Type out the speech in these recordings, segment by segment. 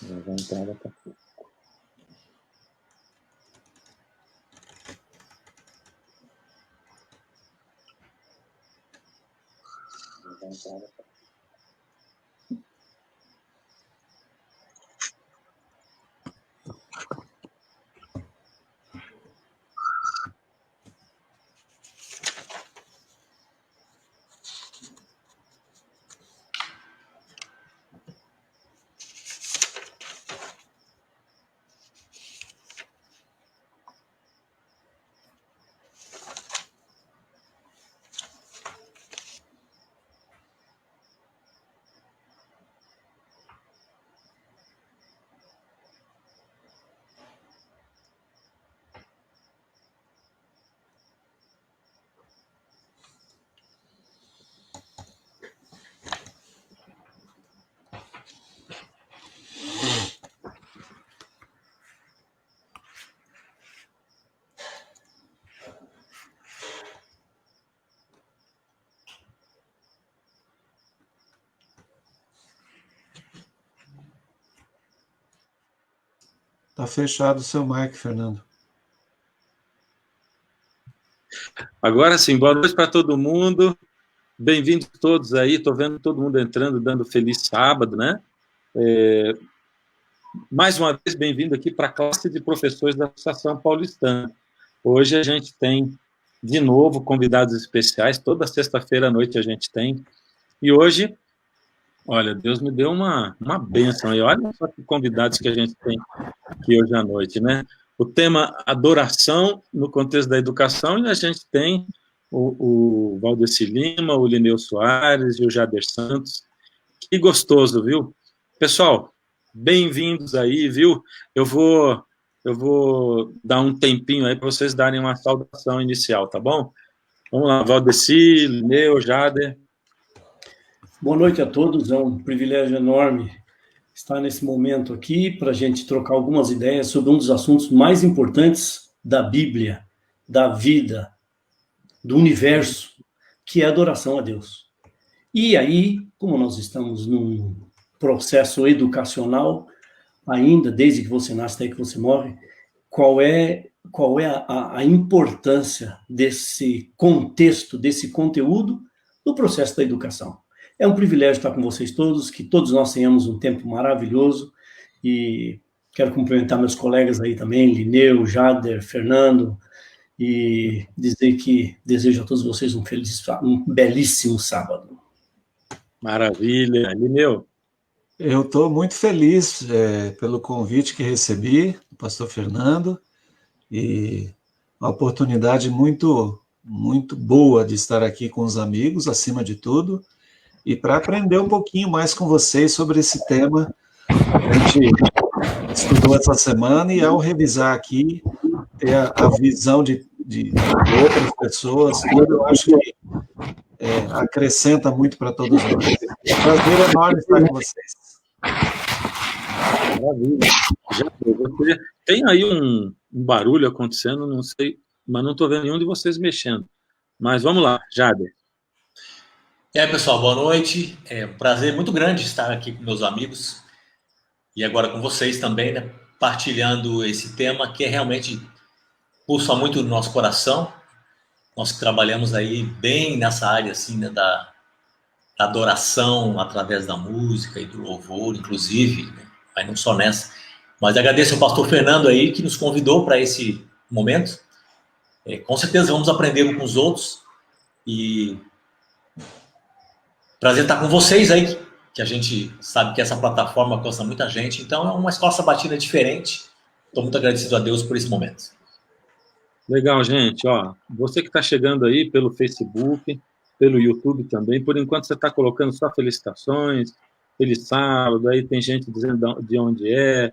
Eu vou entrar daqui a pouco. Eu vou entrar daqui a pouco. Está fechado o seu mic, Fernando. Agora sim, boa noite para todo mundo. Bem-vindos todos aí. Estou vendo todo mundo entrando, dando feliz sábado, né? Mais uma vez, bem-vindo aqui para a classe de professores da Associação Paulistana. Hoje a gente tem, de novo, convidados especiais. Toda sexta-feira à noite a gente tem. E hoje, olha, Deus me deu uma bênção aí. Olha só que convidados que a gente tem aqui hoje à noite, né? O tema adoração no contexto da educação, e a gente tem o Valdeci Lima, o Lineu Soares e o Jader Santos. Que gostoso, viu? Pessoal, bem-vindos aí, viu? Eu vou dar um tempinho aí para vocês darem uma saudação inicial, tá bom? Vamos lá, Valdeci, Lineu, Jader. Boa noite a todos, é um privilégio enorme estar nesse momento aqui para a gente trocar algumas ideias sobre um dos assuntos mais importantes da Bíblia, da vida, do universo, que é a adoração a Deus. E aí, como nós estamos num processo educacional, ainda, desde que você nasce até que você morre, qual é a importância desse contexto, desse conteúdo do processo da educação? É um privilégio estar com vocês todos, que todos nós tenhamos um tempo maravilhoso, e quero cumprimentar meus colegas aí também, Lineu, Jader, Fernando, e dizer que desejo a todos vocês um belíssimo sábado. Maravilha. Lineu? Eu estou muito feliz pelo convite que recebi do pastor Fernando, e uma oportunidade muito, muito boa de estar aqui com os amigos, acima de tudo, e para aprender um pouquinho mais com vocês sobre esse tema. A gente estudou essa semana, e ao revisar aqui, ter a visão de outras pessoas, eu acho que acrescenta muito para todos nós. É um prazer enorme estar com vocês. Maravilha. Você tem aí um barulho acontecendo, não sei, mas não estou vendo nenhum de vocês mexendo. Mas vamos lá, Jader. E aí, pessoal, boa noite. É um prazer muito grande estar aqui com meus amigos e agora com vocês também, né, partilhando esse tema que realmente pulsa muito no nosso coração. Nós trabalhamos aí bem nessa área assim, né, da adoração através da música e do louvor, inclusive, né, mas não só nessa. Mas agradeço ao pastor Fernando aí que nos convidou para esse momento. Com certeza vamos aprender uns com os outros, e prazer estar com vocês aí, que a gente sabe que essa plataforma alcança muita gente, então é uma escola sabatina diferente. Estou muito agradecido a Deus por esse momento. Legal, gente. Ó, você que está chegando aí pelo Facebook, pelo YouTube também, por enquanto você está colocando só felicitações, feliz sábado, aí tem gente dizendo de onde é,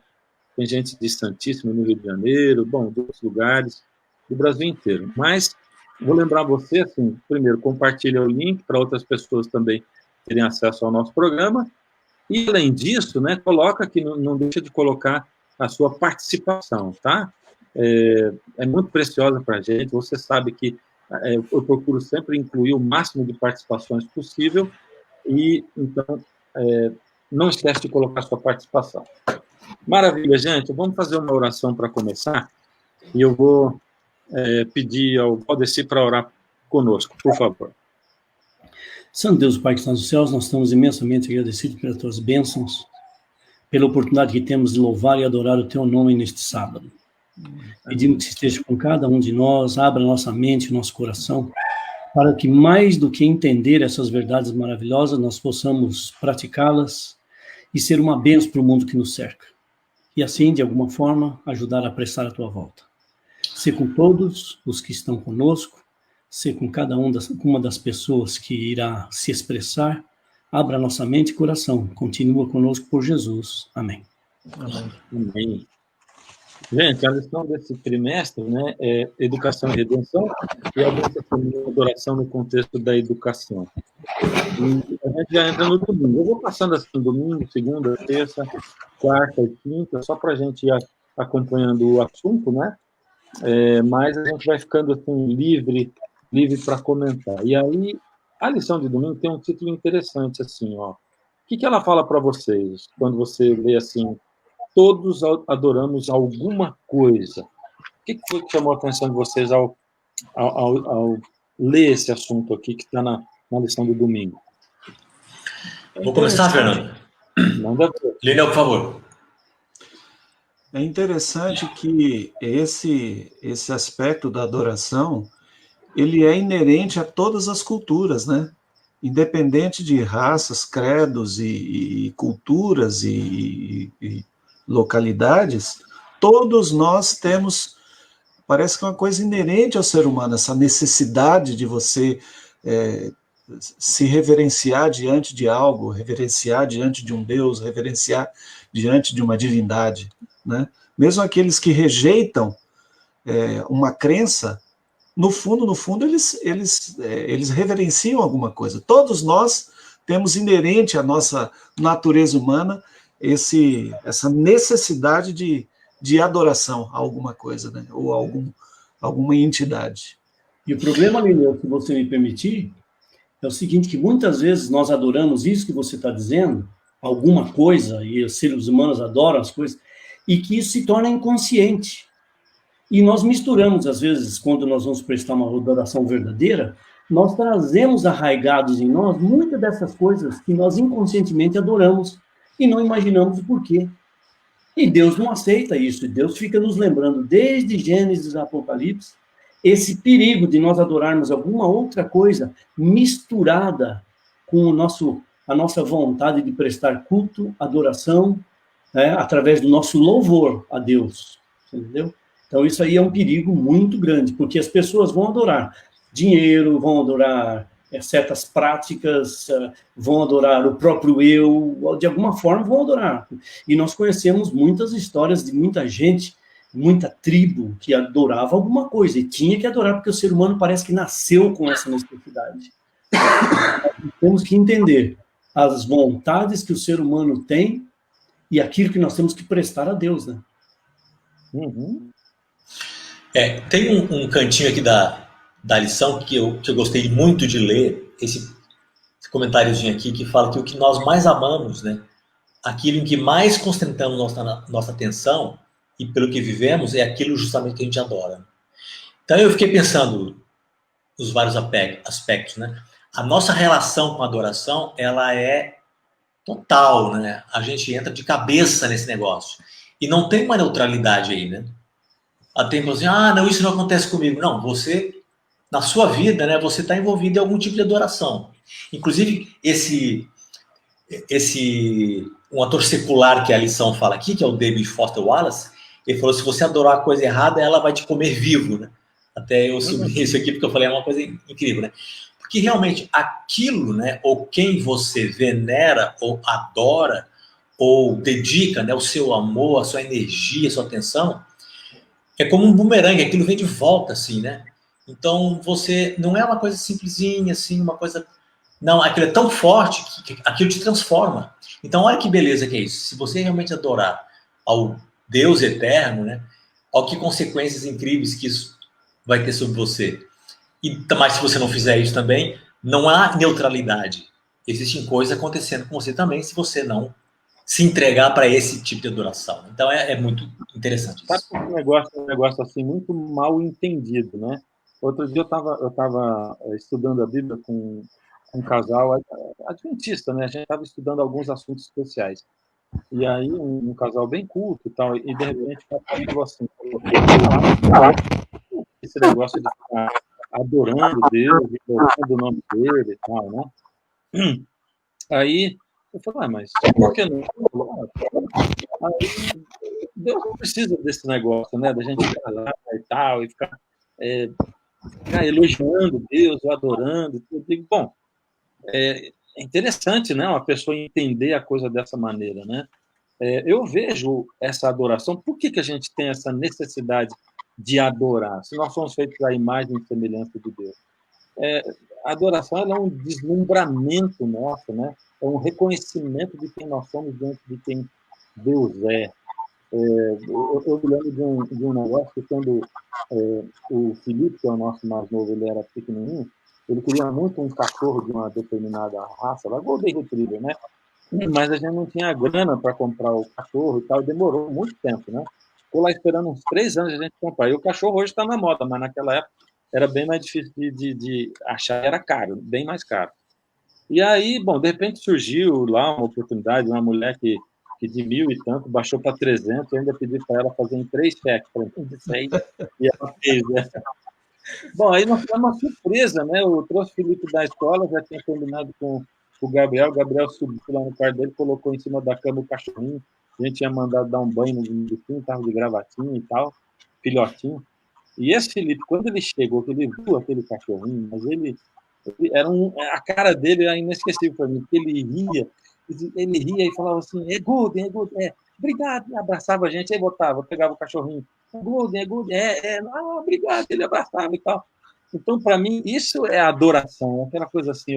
tem gente de Santíssimo, no Rio de Janeiro, bom, de outros lugares, do Brasil inteiro. Mas vou lembrar você, assim, primeiro, compartilha o link para outras pessoas também terem acesso ao nosso programa, e além disso, né, coloca aqui, não deixa de colocar a sua participação, tá? É muito preciosa para a gente, você sabe que eu procuro sempre incluir o máximo de participações possível, e então não esquece de colocar a sua participação. Maravilha, gente. Vamos fazer uma oração para começar. E eu vou pedir ao Valdeci para orar conosco, por favor. Santo Deus, Pai que está nos céus, nós estamos imensamente agradecidos pelas tuas bênçãos, pela oportunidade que temos de louvar e adorar o teu nome neste sábado. Pedimos que esteja com cada um de nós, abra nossa mente, nosso coração, para que mais do que entender essas verdades maravilhosas, nós possamos praticá-las e ser uma bênção para o mundo que nos cerca. E assim, de alguma forma, ajudar a apressar a tua volta. Ser com todos os que estão conosco, ser com cada uma das pessoas que irá se expressar, abra nossa mente e coração, continua conosco por Jesus. Amém. Amém. Gente, a lição desse trimestre, né, é Educação e Redenção, e a adoração no contexto da educação. E a gente já entra no domingo. Eu vou passando assim, domingo, segunda, terça, quarta e quinta, só para a gente ir acompanhando o assunto, né? Mas a gente vai ficando assim, livre para comentar. E aí, a lição de domingo tem um título interessante, assim, ó. O que ela fala para vocês, quando você lê assim, todos adoramos alguma coisa? O que foi que chamou a atenção de vocês ao ler esse assunto aqui, que está na lição do domingo? Vou começar, Fernando. Manda ver. Lineu, por favor. É interessante que esse aspecto da adoração, ele é inerente a todas as culturas, né? Independente de raças, credos e culturas e localidades, todos nós temos, parece que é uma coisa inerente ao ser humano, essa necessidade de você se reverenciar diante de algo, reverenciar diante de um Deus, reverenciar diante de uma divindade, né? Mesmo aqueles que rejeitam uma crença, no fundo, eles reverenciam alguma coisa. Todos nós temos inerente à nossa natureza humana essa necessidade de adoração a alguma coisa, né? Ou alguma entidade. E o problema, Lineu, se você me permitir, é o seguinte, que muitas vezes nós adoramos isso que você está dizendo, alguma coisa, e os seres humanos adoram as coisas, e que isso se torna inconsciente. E nós misturamos, às vezes, quando nós vamos prestar uma adoração verdadeira, nós trazemos arraigados em nós muitas dessas coisas que nós inconscientemente adoramos e não imaginamos o porquê. E Deus não aceita isso, e Deus fica nos lembrando, desde Gênesis a Apocalipse, esse perigo de nós adorarmos alguma outra coisa misturada com a nossa vontade de prestar culto, adoração, através do nosso louvor a Deus, entendeu? Então isso aí é um perigo muito grande, porque as pessoas vão adorar dinheiro, vão adorar certas práticas, vão adorar o próprio eu, de alguma forma vão adorar. E nós conhecemos muitas histórias de muita gente, muita tribo que adorava alguma coisa, e tinha que adorar, porque o ser humano parece que nasceu com essa necessidade. Temos que entender as vontades que o ser humano tem e aquilo que nós temos que prestar a Deus, né? Uhum. Tem um cantinho aqui da lição que eu gostei muito de ler, esse comentáriozinho aqui, que fala que o que nós mais amamos, né, aquilo em que mais concentramos nossa atenção e pelo que vivemos, é aquilo justamente que a gente adora. Então eu fiquei pensando nos vários aspectos, né? A nossa relação com a adoração, ela é total, né? A gente entra de cabeça nesse negócio. E não tem uma neutralidade aí, né? Tem assim, não, isso não acontece comigo. Não, você, na sua vida, né, você está envolvido em algum tipo de adoração. Inclusive, um ator secular que a lição fala aqui, que é o David Foster Wallace, ele falou, se você adorar a coisa errada, ela vai te comer vivo, né? Até eu subi isso aqui, porque eu falei, é uma coisa incrível, né? Porque realmente aquilo, né, ou quem você venera, ou adora, ou dedica, né, o seu amor, a sua energia, a sua atenção, é como um bumerangue, aquilo vem de volta, assim, né? Então, você não é uma coisa simplesinha, assim, uma coisa... Não, aquilo é tão forte que aquilo te transforma. Então, olha que beleza que é isso. Se você realmente adorar ao Deus eterno, né? Olha que consequências incríveis que isso vai ter sobre você. Mas se você não fizer isso também, não há neutralidade. Existem coisas acontecendo com você também se você não se entregar para esse tipo de adoração. Então, é muito interessante Sabe isso. que um negócio assim muito mal entendido, né? Outro dia eu tava estudando a Bíblia com um casal adventista, né? A gente estava estudando alguns assuntos especiais. E aí um casal bem culto e tal, e de repente o cara falou assim, esse negócio de ficar adorando Deus, adorando o nome dele e tal, né? Aí eu falei, mas por que não? Aí, Deus não precisa desse negócio, né? Da gente ficar lá e tal, e ficar elogiando Deus, ou adorando. Eu digo, bom, é interessante, né? Uma pessoa entender a coisa dessa maneira, né? Eu vejo essa adoração. Por que a gente tem essa necessidade de adorar? Se nós somos feitos à imagem e semelhança de Deus. A adoração é um deslumbramento nosso, né? É um reconhecimento de quem nós somos diante de quem Deus é. Eu me lembro de um negócio que quando o Felipe, que é o nosso mais novo, ele era pequenininho, ele queria muito um cachorro de uma determinada raça, lá Golden Retriever, né? Mas a gente não tinha grana para comprar o cachorro e tal, e demorou muito tempo, né? Ficou lá esperando uns 3 anos a gente comprar. E o cachorro hoje está na moda, mas naquela época era bem mais difícil de achar, era caro, bem mais caro. E aí, bom, de repente surgiu lá uma oportunidade, uma mulher que de 1.000 e tanto baixou para 300, eu ainda pedi para ela fazer em 3 cheques, para mim, de 6, e ela fez, né? Bom, aí nós tivemos uma surpresa, né? Eu trouxe o Felipe da escola, já tinha combinado com o Gabriel subiu lá no quarto dele, colocou em cima da cama o cachorrinho, a gente tinha mandado dar um banho no bichinho, estava de gravatinha e tal, filhotinho. E esse Felipe, quando ele chegou, que ele viu aquele cachorrinho, mas ele era a cara dele era inesquecível para mim, porque ele ria e falava assim, é Golden, obrigado, e abraçava a gente, aí pegava o cachorrinho, Golden, obrigado, ele abraçava e tal. Então, para mim, isso é adoração, aquela coisa assim,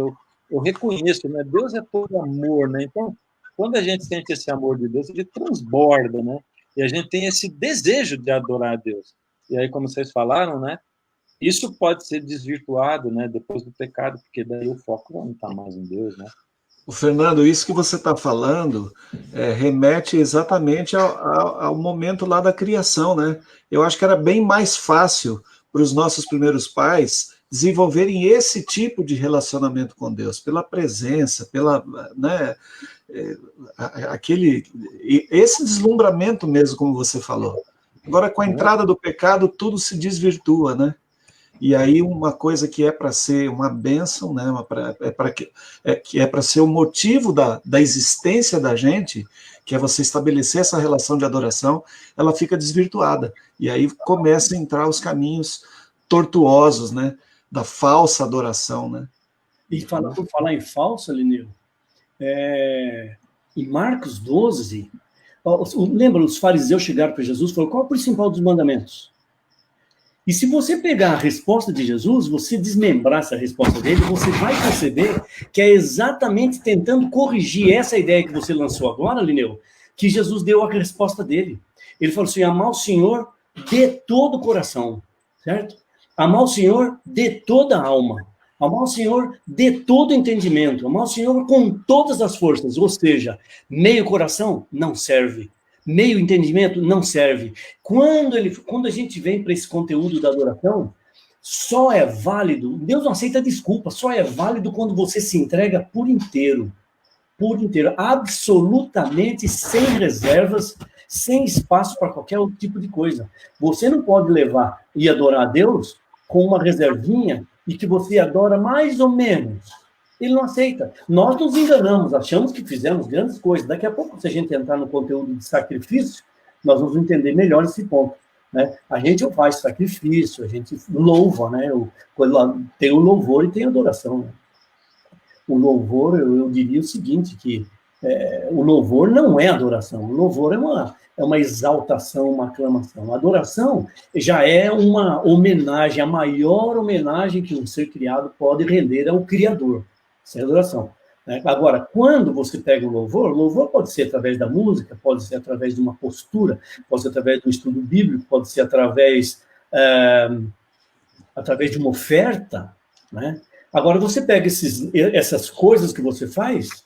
eu reconheço, né? Deus é todo amor, né? Então, quando a gente sente esse amor de Deus, ele transborda, né? E a gente tem esse desejo de adorar a Deus. E aí, como vocês falaram, né? Isso pode ser desvirtuado, né? Depois do pecado, porque daí o foco não está mais em Deus, né? O Fernando, isso que você está falando remete exatamente ao momento lá da criação, né? Eu acho que era bem mais fácil para os nossos primeiros pais desenvolverem esse tipo de relacionamento com Deus, pela presença, pela, né, esse deslumbramento mesmo, como você falou. Agora, com a entrada do pecado, tudo se desvirtua, né? E aí uma coisa que é para ser uma bênção, né, que é para ser o motivo da existência da gente, que é você estabelecer essa relação de adoração, ela fica desvirtuada. E aí começam a entrar os caminhos tortuosos, né, da falsa adoração, né? E por falar em falsa, Lineu, em Marcos 12, lembra, os fariseus chegaram para Jesus e falaram, qual é o principal dos mandamentos? E se você pegar a resposta de Jesus, você desmembrar essa resposta dele, você vai perceber que é exatamente tentando corrigir essa ideia que você lançou agora, Lineu, que Jesus deu a resposta dele. Ele falou assim, amar o Senhor de todo o coração, certo? Amar o Senhor de toda a alma. Amar o Senhor de todo o entendimento. Amar o Senhor com todas as forças. Ou seja, meio coração não serve. Meio entendimento não serve. Quando a gente vem para esse conteúdo da adoração, só é válido, Deus não aceita desculpa, só é válido quando você se entrega por inteiro, absolutamente sem reservas, sem espaço para qualquer outro tipo de coisa. Você não pode levar e adorar a Deus com uma reservinha e que você adora mais ou menos. Ele não aceita. Nós nos enganamos, achamos que fizemos grandes coisas. Daqui a pouco, se a gente entrar no conteúdo de sacrifício, nós vamos entender melhor esse ponto, né? A gente faz sacrifício, a gente louva, né? Tem o louvor e tem a adoração, né? O louvor, eu diria o seguinte, que o louvor não é adoração. O louvor é uma exaltação, uma aclamação. A adoração já é uma homenagem, a maior homenagem que um ser criado pode render ao Criador. Isso é adoração. Né? Agora, quando você pega o louvor pode ser através da música, pode ser através de uma postura, pode ser através do estudo bíblico, pode ser através de uma oferta, né? Agora, você pega essas coisas que você faz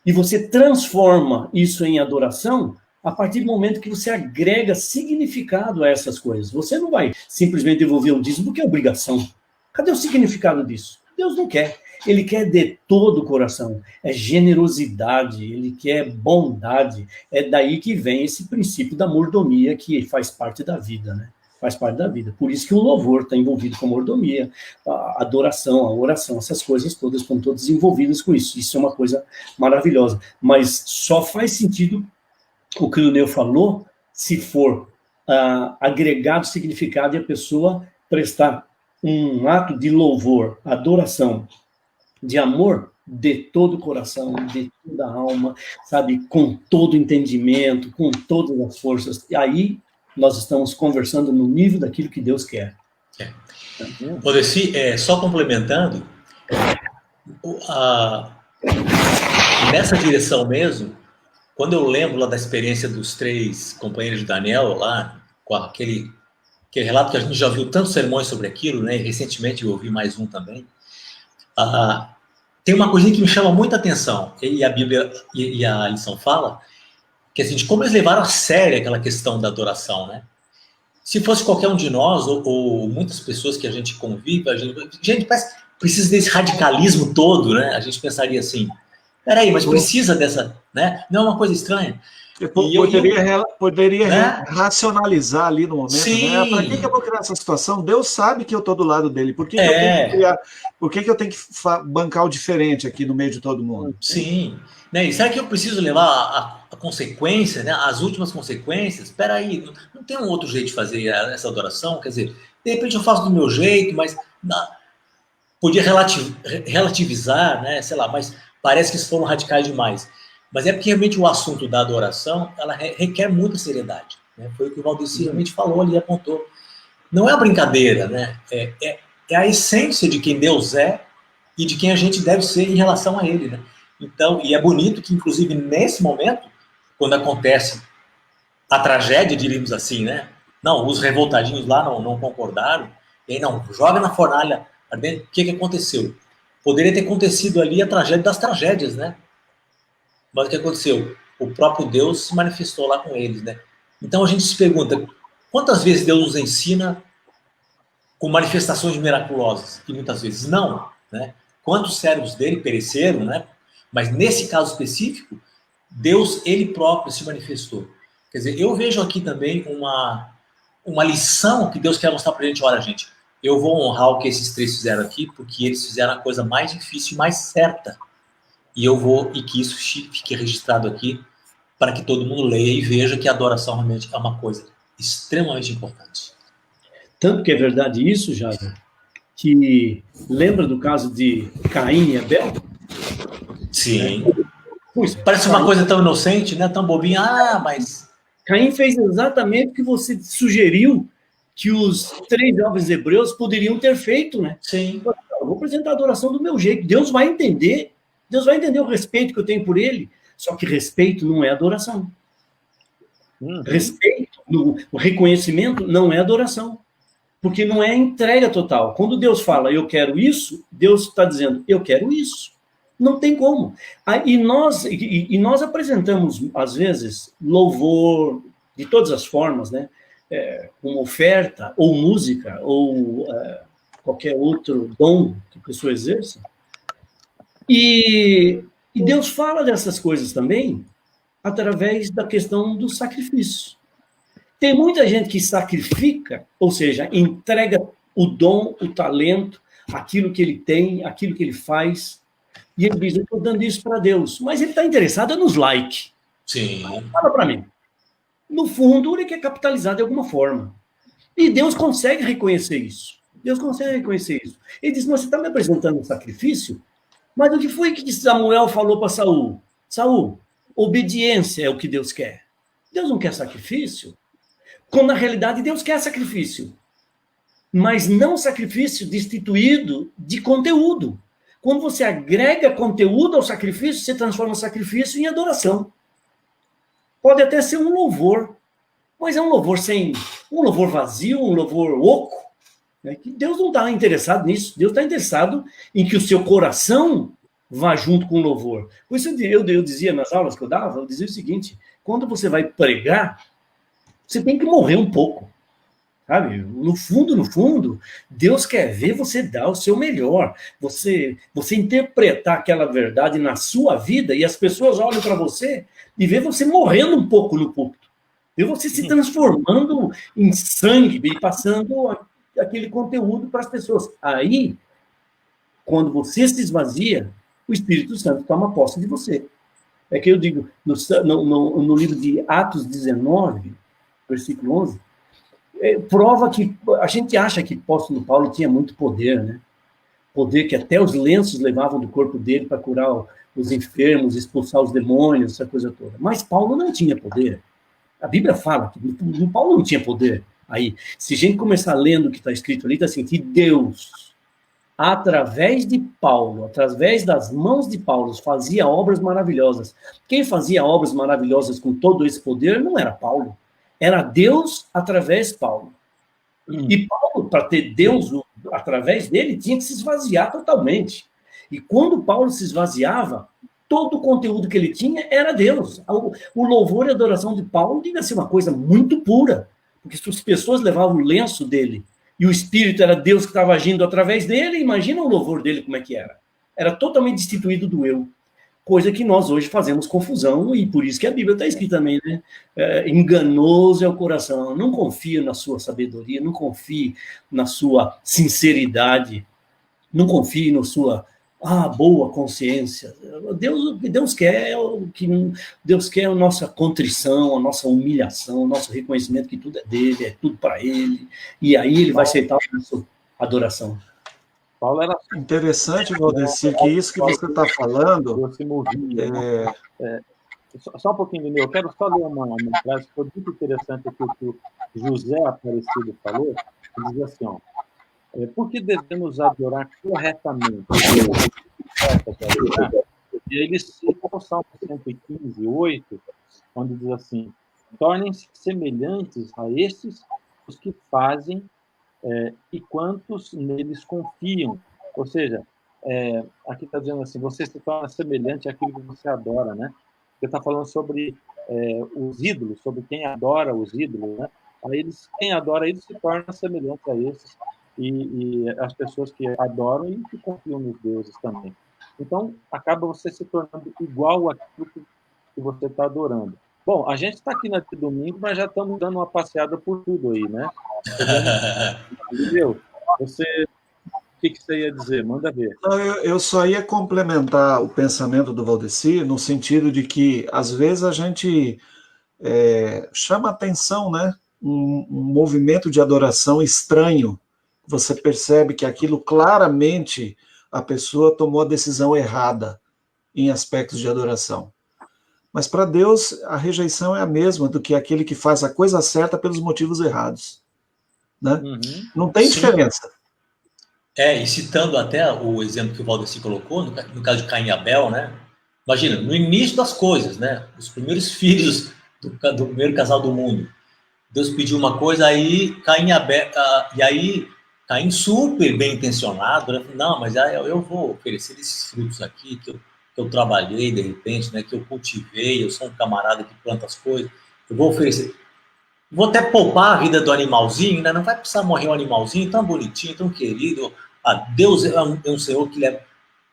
E você transforma isso em adoração a partir do momento que você agrega significado a essas coisas. Você não vai simplesmente devolver o dízimo porque é obrigação. Cadê o significado disso? Deus não quer. Ele quer de todo o coração. É generosidade, ele quer bondade. É daí que vem esse princípio da mordomia que faz parte da vida, né? Faz parte da vida. Por isso que o louvor está envolvido com a mordomia, a adoração, a oração, essas coisas todas estão todas envolvidas com isso. Isso é uma coisa maravilhosa. Mas só faz sentido o que o Neu falou se for agregado significado e a pessoa prestar um ato de louvor, adoração, de amor de todo o coração, de toda a alma, sabe, com todo o entendimento, com todas as forças. E aí nós estamos conversando no nível daquilo que Deus quer. Odeci, só complementando, nessa direção mesmo, quando eu lembro lá da experiência dos 3 companheiros de Daniel, lá, com aquele relato que a gente já ouviu tantos sermões sobre aquilo, né? E recentemente eu ouvi mais um também. Tem uma coisinha que me chama muita atenção, e a Bíblia e a lição fala, que é assim, de como eles levaram a sério aquela questão da adoração, né? Se fosse qualquer um de nós, ou muitas pessoas que a gente convive, a gente precisa desse radicalismo todo, né? A gente pensaria assim, peraí, mas precisa dessa, né? Não é uma coisa estranha. Poderia né? racionalizar ali no momento, Sim. né? Para que eu vou criar essa situação? Deus sabe que eu estou do lado dele. Por que eu tenho que bancar o diferente aqui no meio de todo mundo? Sim. Né? E será que eu preciso levar a consequência, né? As últimas consequências? Espera aí, não tem um outro jeito de fazer essa adoração? Quer dizer, de repente eu faço do meu jeito, mas podia relativizar, né? Sei lá, mas parece que eles foram radicais demais. Mas é porque realmente o assunto da adoração, ela requer muita seriedade. Né? Foi o que o Valdeci realmente falou ali, apontou. Não é uma brincadeira, né? É a essência de quem Deus é e de quem a gente deve ser em relação a Ele, né? Então, e é bonito que, inclusive, nesse momento, quando acontece a tragédia, diríamos assim, né? Não, os revoltadinhos lá não concordaram, e aí não, joga na fornalha ardente. O que aconteceu? Poderia ter acontecido ali a tragédia das tragédias, né? Mas o que aconteceu? O próprio Deus se manifestou lá com eles, né? Então a gente se pergunta, quantas vezes Deus nos ensina com manifestações miraculosas? E muitas vezes não, né? Quantos servos dele pereceram, né? Mas nesse caso específico, Deus, ele próprio se manifestou. Quer dizer, eu vejo aqui também uma lição que Deus quer mostrar pra gente. Olha, gente, eu vou honrar o que esses 3 fizeram aqui, porque eles fizeram a coisa mais difícil e mais certa. E que isso fique registrado aqui para que todo mundo leia e veja que a adoração realmente é uma coisa extremamente importante. Tanto que é verdade isso, Jair, que lembra do caso de Caim e Abel? Sim. Parece uma coisa tão inocente, né? Tão bobinha. Mas Caim fez exatamente o que você sugeriu que os 3 jovens hebreus poderiam ter feito, né? Sim. Eu vou apresentar a adoração do meu jeito. Deus vai entender o respeito que eu tenho por ele. Só que respeito não é adoração. Respeito, o reconhecimento não é adoração. Porque não é entrega total. Quando Deus fala, eu quero isso, Deus está dizendo, eu quero isso. Não tem como. E nós apresentamos, às vezes, louvor de todas as formas, né? Como oferta, ou música, ou qualquer outro dom que a pessoa exerça. E Deus fala dessas coisas também através da questão do sacrifício. Tem muita gente que sacrifica, ou seja, entrega o dom, o talento, aquilo que ele tem, aquilo que ele faz, e ele diz, eu estou dando isso para Deus. Mas ele está interessado nos likes. Sim. Fala para mim. No fundo, ele quer capitalizar de alguma forma. E Deus consegue reconhecer isso. Deus consegue reconhecer isso. Ele diz, mas você está me apresentando um sacrifício? Mas o que foi que Samuel falou para Saul? Saul, obediência é o que Deus quer. Deus não quer sacrifício. Quando, na realidade, Deus quer sacrifício. Mas não sacrifício destituído de conteúdo. Quando você agrega conteúdo ao sacrifício, você transforma o sacrifício em adoração. Pode até ser um louvor, mas é um louvor um louvor vazio, um louvor oco. Né? Que Deus não está interessado nisso. Deus está interessado em que o seu coração vá junto com o louvor. Por isso eu dizia nas aulas que eu dava, eu dizia o seguinte, quando você vai pregar, você tem que morrer um pouco. Sabe? No fundo, Deus quer ver você dar o seu melhor, você interpretar aquela verdade na sua vida e as pessoas olham para você e vê você morrendo um pouco no púlpito, vê você se transformando em sangue e passando aquele conteúdo para as pessoas. Aí, quando você se esvazia, o Espírito Santo toma posse de você. É que eu digo, no livro de Atos 19, versículo 11, prova que a gente acha que o apóstolo Paulo tinha muito poder, né? Poder que até os lenços levavam do corpo dele para curar os enfermos, expulsar os demônios, essa coisa toda. Mas Paulo não tinha poder. A Bíblia fala que Paulo não tinha poder. Aí, se a gente começar lendo o que está escrito ali, está assim, que Deus, através de Paulo, através das mãos de Paulo, fazia obras maravilhosas. Quem fazia obras maravilhosas com todo esse poder não era Paulo. Era Deus através de Paulo. E Paulo, para ter Deus através dele, tinha que se esvaziar totalmente. E quando Paulo se esvaziava, todo o conteúdo que ele tinha era Deus. O louvor e a adoração de Paulo devia ser uma coisa muito pura, porque se as pessoas levavam o lenço dele e o Espírito era Deus que estava agindo através dele, imagina o louvor dele como é que era. Era totalmente destituído do eu. Coisa que nós hoje fazemos confusão, e por isso que a Bíblia está escrita também, né? Enganoso é o coração. Não confie na sua sabedoria, não confie na sua sinceridade, não confie na sua boa consciência. Deus quer a nossa contrição, a nossa humilhação, o nosso reconhecimento que tudo é dele, é tudo para ele, e aí ele vai aceitar a nossa adoração. Paulo era interessante, Valdeci, que isso que você está falando... Só um pouquinho, Lineu. Eu quero só ler uma frase que foi muito interessante aqui que o José Aparecido falou. Ele diz assim, ó, por que devemos adorar corretamente? E ele cita o Salmo 115, 8, onde diz assim, tornem-se semelhantes a estes os que fazem e quantos neles confiam. Ou seja, aqui está dizendo assim, você se torna semelhante àquilo que você adora, né? Você está falando sobre os ídolos, sobre quem adora os ídolos, né? Aí quem adora eles se torna semelhante a esses e as pessoas que adoram e que confiam nos deuses também. Então, acaba você se tornando igual àquilo que você está adorando. Bom, a gente está aqui no domingo, mas já estamos dando uma passeada por tudo aí, né? Entendeu? O que você ia dizer? Manda ver. Não, eu só ia complementar o pensamento do Valdeci, no sentido de que, às vezes, a gente chama atenção, né? Um movimento de adoração estranho. Você percebe que aquilo claramente a pessoa tomou a decisão errada em aspectos de adoração. Mas para Deus, a rejeição é a mesma do que aquele que faz a coisa certa pelos motivos errados. Né? Uhum. Não tem diferença. E citando até o exemplo que o Valdeci colocou, no caso de Caim e Abel, né? Imagina, no início das coisas, né? Os primeiros filhos do primeiro casal do mundo. Deus pediu uma coisa, aí Caim e Abel, e aí Caim super bem intencionado, né? Não, mas eu vou oferecer esses frutos aqui que eu trabalhei de repente, né? Que eu cultivei, eu sou um camarada que planta as coisas, eu vou oferecer. Vou até poupar a vida do animalzinho, né? Não vai precisar morrer um animalzinho tão bonitinho, tão querido. Deus é um Senhor que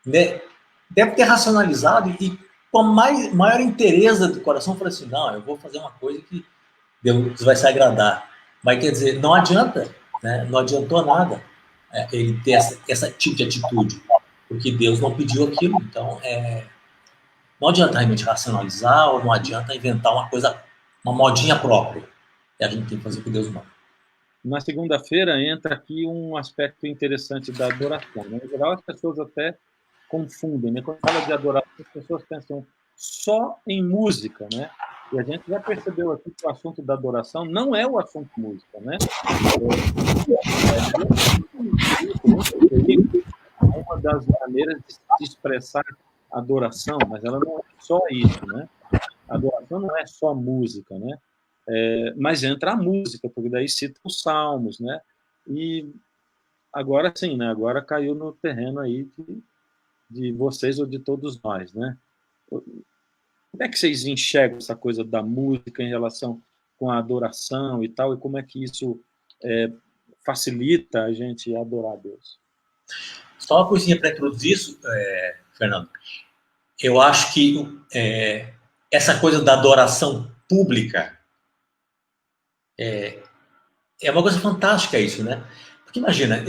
deve ter racionalizado e com a maior interesse do coração, falou assim, não, eu vou fazer uma coisa que Deus vai se agradar. Mas quer dizer, não adianta, né? Não adiantou nada ele ter essa tipo de atitude, porque Deus não pediu aquilo, então não adianta realmente racionalizar ou não adianta inventar uma coisa, uma modinha própria. E a gente tem que fazer o que Deus manda. Na segunda-feira entra aqui um aspecto interessante da adoração. Né? Em geral, as pessoas até confundem. Né? Quando fala de adoração, as pessoas pensam só em música, né? E a gente já percebeu aqui que o assunto da adoração não é o assunto música, né? É uma das maneiras de se expressar adoração, mas ela não é só isso, né? A adoração não é só música, né? Mas entra a música, porque daí cita os salmos, né? E agora sim, né? Agora caiu no terreno aí de vocês ou de todos nós, né? Como é que vocês enxergam essa coisa da música em relação com a adoração e tal, e como é que isso facilita a gente adorar a Deus? Só uma coisinha para introduzir isso, Fernando. Eu acho que essa coisa da adoração pública é uma coisa fantástica isso, né? Porque imagina,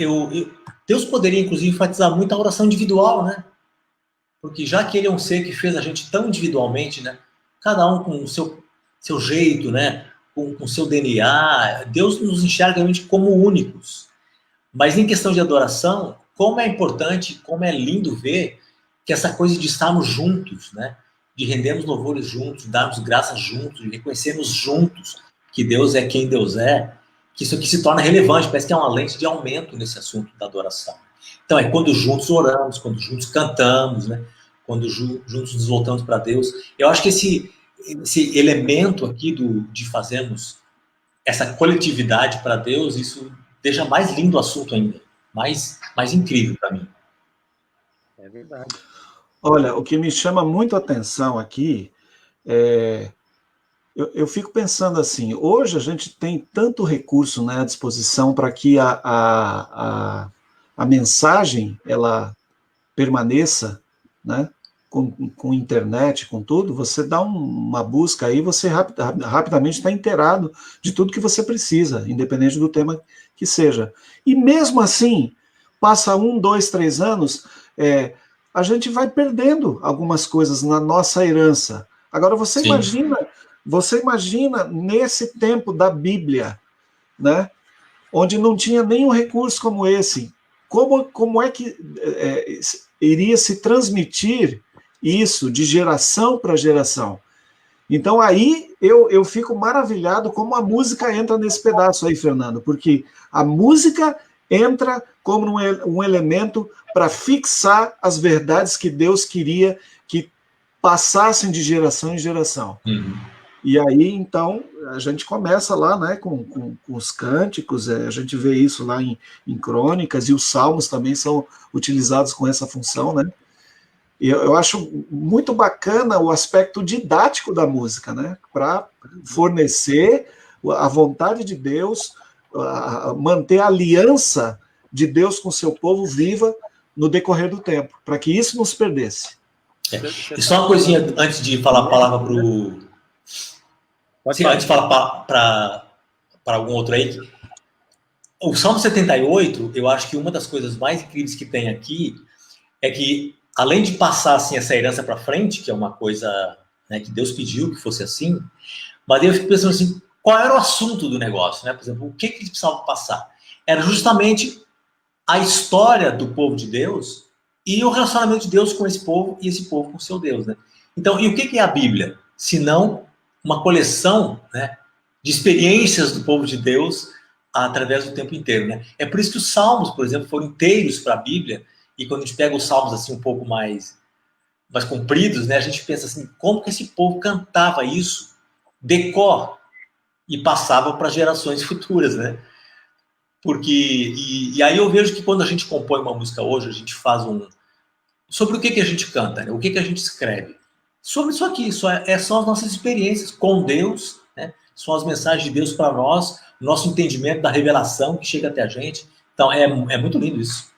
Deus poderia inclusive enfatizar muito a oração individual, né? Porque já que ele é um ser que fez a gente tão individualmente, né? Cada um com o seu jeito, né? Com o seu DNA, Deus nos enxerga realmente como únicos. Mas em questão de adoração, como é importante, como é lindo ver que essa coisa de estarmos juntos, né? De rendermos louvores juntos, darmos graças juntos, de reconhecermos juntos que Deus é quem Deus é, que isso aqui se torna relevante, parece que é uma lente de aumento nesse assunto da adoração. Então, é quando juntos oramos, quando juntos cantamos, né? Quando juntos nos voltamos para Deus. Eu acho que esse elemento aqui de fazermos essa coletividade para Deus, isso deixa mais lindo o assunto ainda, mais incrível para mim. É verdade. Olha, o que me chama muito a atenção aqui eu fico pensando assim, hoje a gente tem tanto recurso, né, à disposição para que a mensagem ela permaneça, né, com internet, com tudo, você dá uma busca aí, você rapidamente está inteirado de tudo que você precisa, independente do tema que seja. E mesmo assim, passa 1, 2, 3 anos, a gente vai perdendo algumas coisas na nossa herança. Agora, você imagina nesse tempo da Bíblia, né, onde não tinha nenhum recurso como esse, como é que iria se transmitir isso de geração para geração? Então aí eu fico maravilhado como a música entra nesse pedaço aí, Fernando, porque a música entra como um elemento para fixar as verdades que Deus queria que passassem de geração em geração. Uhum. E aí, então, a gente começa lá, né, com os cânticos, a gente vê isso lá em Crônicas, e os salmos também são utilizados com essa função, né? E eu acho muito bacana o aspecto didático da música, né? Para fornecer a vontade de Deus, manter a aliança de Deus com o seu povo viva no decorrer do tempo, para que isso não se perdesse. E só uma coisinha antes de falar a palavra para o... Antes de falar para algum outro aí, o Salmo 78, eu acho que uma das coisas mais incríveis que tem aqui é que, além de passar assim, essa herança para frente, que é uma coisa, né, que Deus pediu que fosse assim, mas eu fico pensando assim, qual era o assunto do negócio, né? Por exemplo, o que eles precisavam passar? Era justamente a história do povo de Deus e o relacionamento de Deus com esse povo e esse povo com o seu Deus, né? Então, e o que é a Bíblia? Se não uma coleção, né, de experiências do povo de Deus através do tempo inteiro, né? É por isso que os salmos, por exemplo, foram inteiros para a Bíblia, e quando a gente pega os salmos assim um pouco mais compridos, né, a gente pensa assim, como que esse povo cantava isso de cor e passava para gerações futuras, né? Porque, e aí eu vejo que quando a gente compõe uma música hoje, a gente faz sobre o que a gente canta, né? O que a gente escreve. Sobre isso aqui, são as nossas experiências com Deus, né? São as mensagens de Deus para nós, nosso entendimento da revelação que chega até a gente. Então, é muito lindo isso.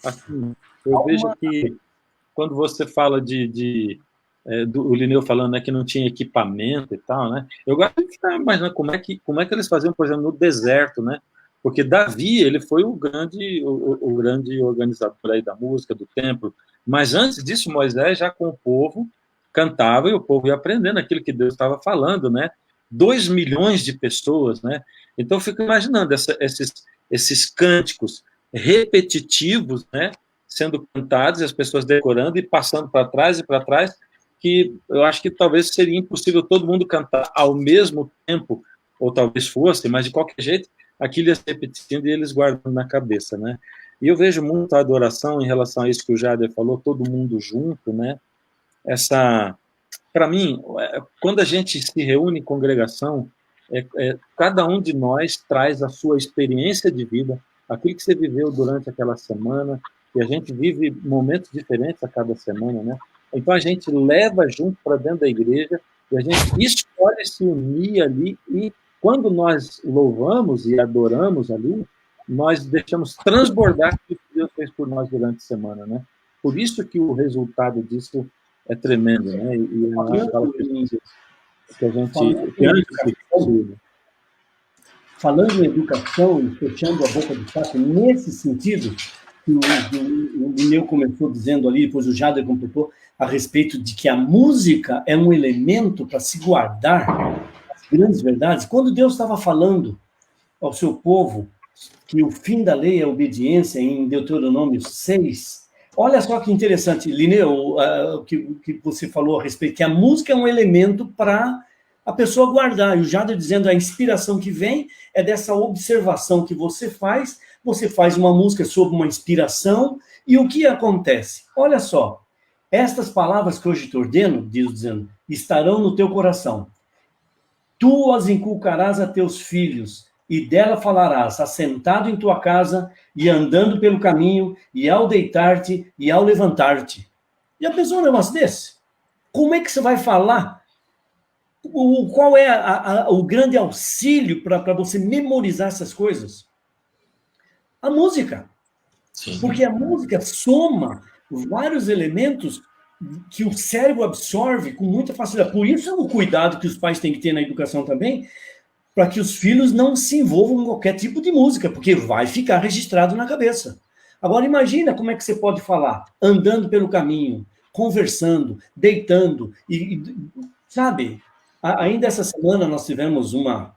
Assim, eu vejo que quando você fala do Lineu falando, né, que não tinha equipamento e tal, né? Eu gosto de ficar imaginando como é que eles faziam, por exemplo, no deserto, né? Porque Davi, ele foi o grande organizador aí da música, do templo. Mas antes disso, Moisés já com o povo cantava e o povo ia aprendendo aquilo que Deus estava falando, né? 2 milhões de pessoas, né? Então eu fico imaginando esses cânticos repetitivos, né? Sendo cantados, as pessoas decorando e passando para trás e para trás, que eu acho que talvez seria impossível todo mundo cantar ao mesmo tempo, ou talvez fosse, mas de qualquer jeito, aquilo ia se repetindo e eles guardam na cabeça, né? E eu vejo muita adoração em relação a isso que o Jader falou, todo mundo junto, né? Para mim, quando a gente se reúne em congregação, cada um de nós traz a sua experiência de vida, aquilo que você viveu durante aquela semana, e a gente vive momentos diferentes a cada semana, né? Então a gente leva junto para dentro da igreja e a gente escolhe se unir ali, e quando nós louvamos e adoramos ali, nós deixamos transbordar o que Deus fez por nós durante a semana, né? Por isso que o resultado disso é tremendo, né? E eu acho que a gente... Falando em educação e fechando a boca do saco, nesse sentido, que o Lineu começou dizendo ali, depois o Jader completou, a respeito de que a música é um elemento para se guardar as grandes verdades. Quando Deus estava falando ao seu povo que o fim da lei é a obediência, em Deuteronômio 6, olha só que interessante, Lineu, o que você falou a respeito, que a música é um elemento para a pessoa guardar, e o Jader dizendo a inspiração que vem é dessa observação que você faz uma música sobre uma inspiração, e o que acontece? Olha só, estas palavras que hoje te ordeno, Deus dizendo, estarão no teu coração, tu as inculcarás a teus filhos, e dela falarás, assentado em tua casa, e andando pelo caminho, e ao deitar-te, e ao levantar-te. Já pensou um negócio desse? Como é que você vai falar? Qual é o grande auxílio para você memorizar essas coisas? A música. Sim. Porque a música soma vários elementos que o cérebro absorve com muita facilidade. Por isso é o cuidado que os pais têm que ter na educação também, para que os filhos não se envolvam em qualquer tipo de música, porque vai ficar registrado na cabeça. Agora, imagina como é que você pode falar, andando pelo caminho, conversando, deitando, sabe? Ainda essa semana nós tivemos uma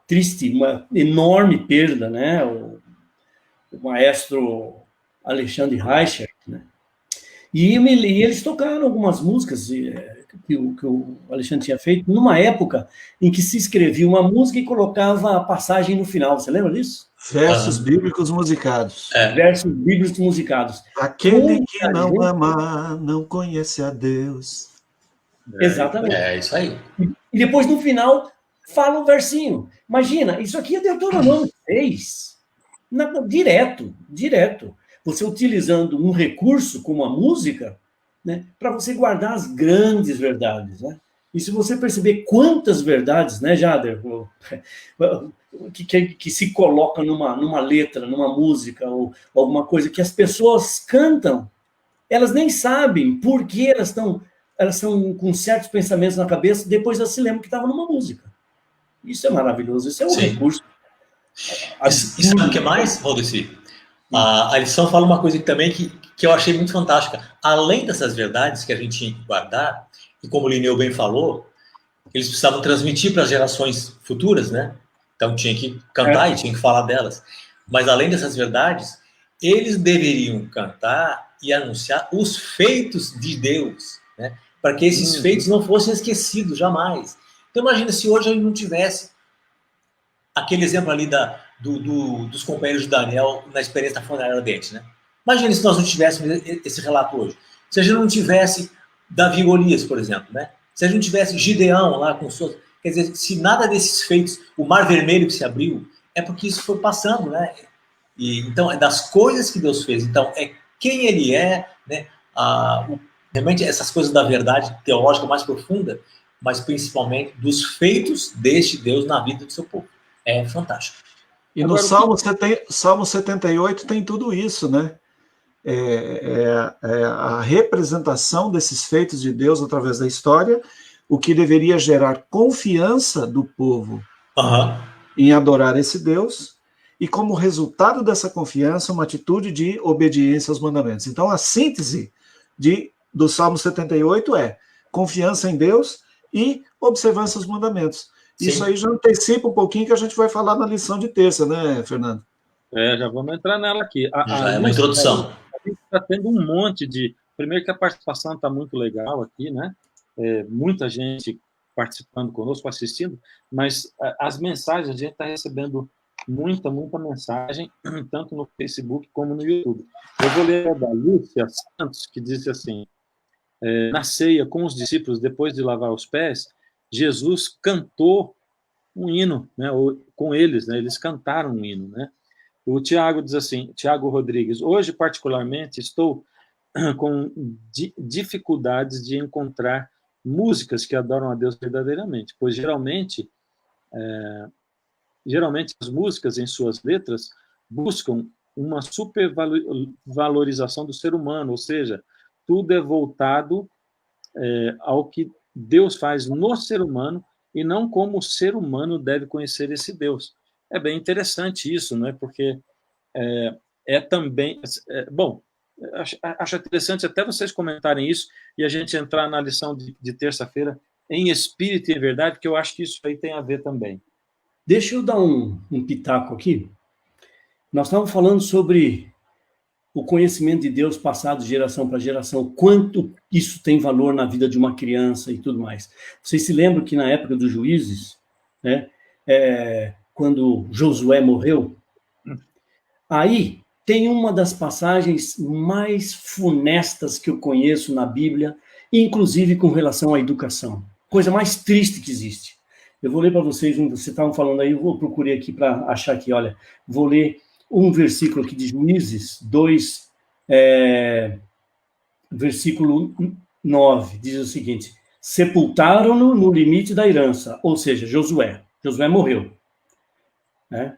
enorme perda, né? O maestro Alexandre Reicher, né? E eles tocaram algumas músicas que o Alexandre tinha feito numa época em que se escrevia uma música e colocava a passagem no final. Você lembra disso? Versos bíblicos musicados. Versos bíblicos musicados. Aquele que não ama, não conhece a Deus. Exatamente. É isso aí. E depois, no final, fala um versinho. Imagina, isso aqui é Deuteronômio 6. Direto. Você utilizando um recurso como a música, né, para você guardar as grandes verdades, né? E se você perceber quantas verdades, né, Jader, que se coloca numa letra, numa música, ou alguma coisa que as pessoas cantam, elas nem sabem por que elas estão com certos pensamentos na cabeça, depois elas se lembram que estava numa música. Isso é maravilhoso, isso é um recurso. E sabe o que mais, Valdeci? A lição fala uma coisa também que eu achei muito fantástica. Além dessas verdades que a gente tinha que guardar, e como o Lineu bem falou, eles precisavam transmitir para as gerações futuras, né? Então tinha que cantar e tinha que falar delas. Mas além dessas verdades, eles deveriam cantar e anunciar os feitos de Deus, né? Para que esses feitos não fossem esquecidos jamais. Então imagina se hoje a gente não tivesse aquele exemplo ali dos companheiros de Daniel na experiência da funerária ardente, né? Imagina se nós não tivéssemos esse relato hoje. Se a gente não tivesse Davi e Golias, por exemplo, né? Se a gente não tivesse Gideão lá com suas... Quer dizer, se nada desses feitos, o Mar Vermelho que se abriu, é porque isso foi passando, né? E, então, é das coisas que Deus fez. Então, é quem Ele é, né? Realmente, essas coisas da verdade teológica mais profunda, mas principalmente dos feitos deste Deus na vida do seu povo. É fantástico. E no Salmo 78 tem tudo isso, né? A representação desses feitos de Deus através da história, o que deveria gerar confiança do povo em adorar esse Deus, e como resultado dessa confiança, uma atitude de obediência aos mandamentos. Então, a síntese do Salmo 78 é confiança em Deus e observância aos mandamentos. Sim. Isso aí já antecipa um pouquinho que a gente vai falar na lição de terça, né, Fernando? Já vamos entrar nela aqui. Já é uma introdução. A gente está tendo um monte de... Primeiro que a participação está muito legal aqui, né? Muita gente participando conosco, assistindo, mas as mensagens, a gente está recebendo muita mensagem, tanto no Facebook como no YouTube. Eu vou ler a da Lúcia Santos, que disse assim, na ceia com os discípulos, depois de lavar os pés, Jesus cantou um hino, né? Com eles, né? Eles cantaram um hino, né? O Tiago diz assim, Tiago Rodrigues, hoje particularmente estou com dificuldades de encontrar músicas que adoram a Deus verdadeiramente, pois geralmente as músicas em suas letras buscam uma supervalorização do ser humano, ou seja, tudo é voltado ao que Deus faz no ser humano e não como o ser humano deve conhecer esse Deus. É bem interessante isso, não é? Porque também... bom, acho interessante até vocês comentarem isso e a gente entrar na lição de terça-feira em espírito e em verdade, porque eu acho que isso aí tem a ver também. Deixa eu dar um pitaco aqui. Nós estávamos falando sobre o conhecimento de Deus passado de geração para geração, quanto isso tem valor na vida de uma criança e tudo mais. Vocês se lembram que na época dos juízes, né, quando Josué morreu, aí tem uma das passagens mais funestas que eu conheço na Bíblia, inclusive com relação à educação. Coisa mais triste que existe. Eu vou ler para vocês, vocês estavam falando aí, eu procurei aqui para achar aqui, olha, vou ler um versículo aqui de Juízes 2, versículo 9, diz o seguinte: sepultaram-no no limite da herança, ou seja, Josué morreu. Né?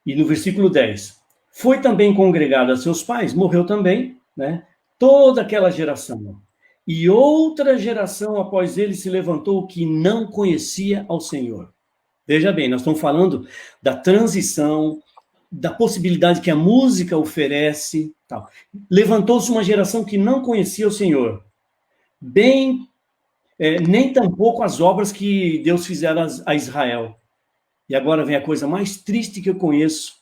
E no versículo 10, foi também congregado a seus pais, morreu também, né? Toda aquela geração. E outra geração após ele se levantou que não conhecia ao Senhor. Veja bem, nós estamos falando da transição, da possibilidade que a música oferece. Tal. Levantou-se uma geração que não conhecia o Senhor. Nem tampouco as obras que Deus fizera a Israel. E agora vem a coisa mais triste que eu conheço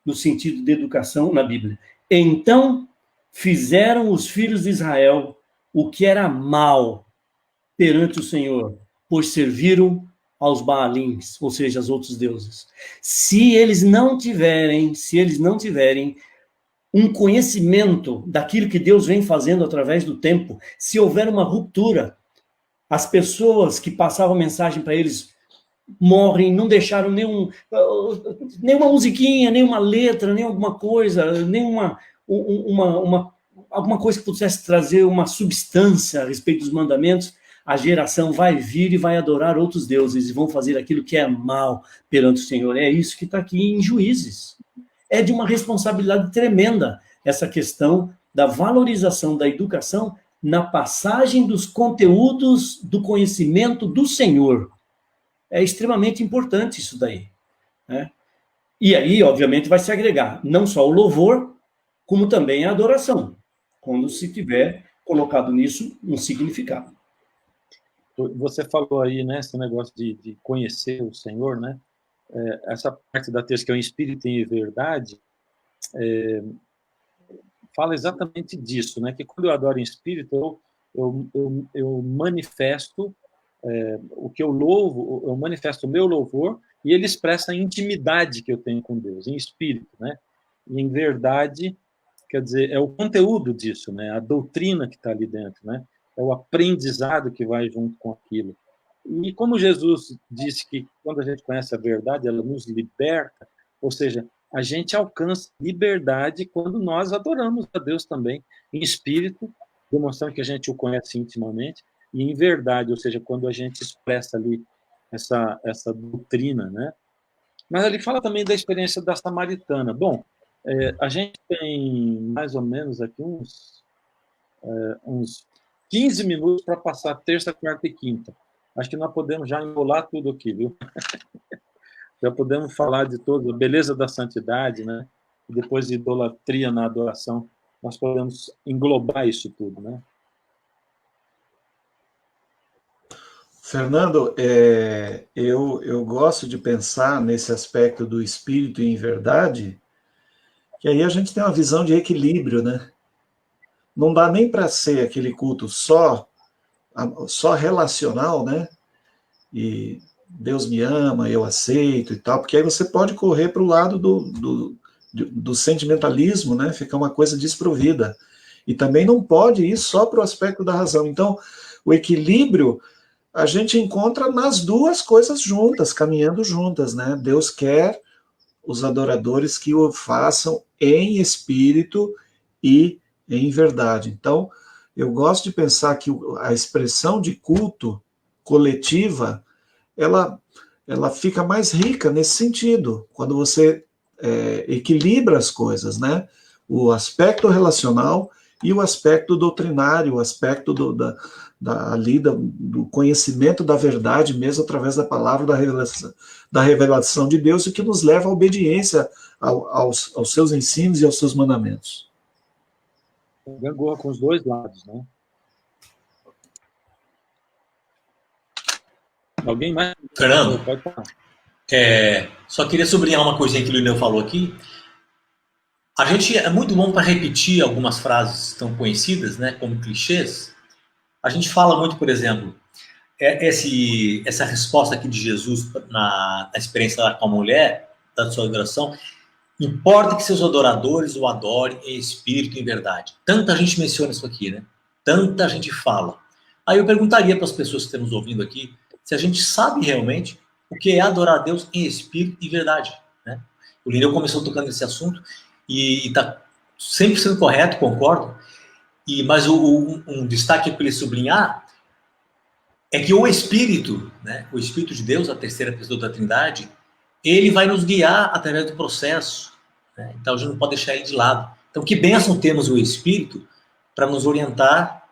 no sentido de educação na Bíblia. Então fizeram os filhos de Israel o que era mal perante o Senhor, pois serviram aos Baalins, ou seja, aos outros deuses. Se eles não tiverem um conhecimento daquilo que Deus vem fazendo através do tempo, se houver uma ruptura, as pessoas que passavam mensagem para eles morrem, não deixaram nenhuma musiquinha, nenhuma letra, nem alguma coisa, alguma coisa que pudesse trazer uma substância a respeito dos mandamentos, a geração vai vir e vai adorar outros deuses e vão fazer aquilo que é mal perante o Senhor. É isso que está aqui em Juízes. É de uma responsabilidade tremenda essa questão da valorização da educação na passagem dos conteúdos do conhecimento do Senhor. É extremamente importante isso daí. Né? E aí, obviamente, vai se agregar não só o louvor, como também a adoração, quando se tiver colocado nisso um significado. Você falou aí, né, esse negócio de conhecer o Senhor, né? Essa parte da terça que é o Espírito em verdade, fala exatamente disso, né? Que quando eu adoro em Espírito, eu manifesto o que eu louvo, eu manifesto o meu louvor e ele expressa a intimidade que eu tenho com Deus, em Espírito, né? E em verdade, quer dizer, é o conteúdo disso, né? A doutrina que está ali dentro, né? É o aprendizado que vai junto com aquilo. E como Jesus disse que quando a gente conhece a verdade, ela nos liberta, ou seja, a gente alcança liberdade quando nós adoramos a Deus também, em espírito, demonstrando que a gente o conhece intimamente, e em verdade, ou seja, quando a gente expressa ali essa doutrina, né? Mas ele fala também da experiência da samaritana. Bom, a gente tem mais ou menos aqui uns 15 minutos para passar terça, quarta e quinta. Acho que nós podemos já enrolar tudo aqui, viu? Já podemos falar de toda a beleza da santidade, né? E depois de idolatria na adoração, nós podemos englobar isso tudo, né? Fernando, eu gosto de pensar nesse aspecto do espírito em verdade, que aí a gente tem uma visão de equilíbrio, né? Não dá nem para ser aquele culto só relacional, né? E Deus me ama, eu aceito e tal, porque aí você pode correr para o lado do sentimentalismo, né? Ficar uma coisa desprovida. E também não pode ir só para o aspecto da razão. Então, o equilíbrio a gente encontra nas duas coisas juntas, caminhando juntas, né? Deus quer os adoradores que o façam em espírito e em verdade. Então, eu gosto de pensar que a expressão de culto coletiva, ela fica mais rica nesse sentido, quando você equilibra as coisas, né? O aspecto relacional e o aspecto doutrinário, o aspecto do conhecimento da verdade mesmo através da palavra da revelação de Deus, e que nos leva à obediência aos seus ensinos e aos seus mandamentos. Gangorra com os dois lados, né? Alguém mais? Fernando, Pode falar. só queria sublinhar uma coisinha que o Lineu falou aqui. A gente é muito bom para repetir algumas frases tão conhecidas, né, como clichês. A gente fala muito, por exemplo, essa resposta aqui de Jesus na experiência com a mulher, da sua adoração: importa que seus adoradores o adorem em espírito e em verdade. Tanta gente menciona isso aqui, né? Tanta gente fala. Aí eu perguntaria para as pessoas que estão nos ouvindo aqui se a gente sabe realmente o que é adorar a Deus em espírito e verdade, né? O Lineu começou tocando nesse assunto e está 100% correto, concordo. Mas um destaque para ele sublinhar é que o Espírito, né, o Espírito de Deus, a terceira pessoa da Trindade, ele vai nos guiar através do processo, né? Então a gente não pode deixar ele de lado. Então que bênção temos o Espírito para nos orientar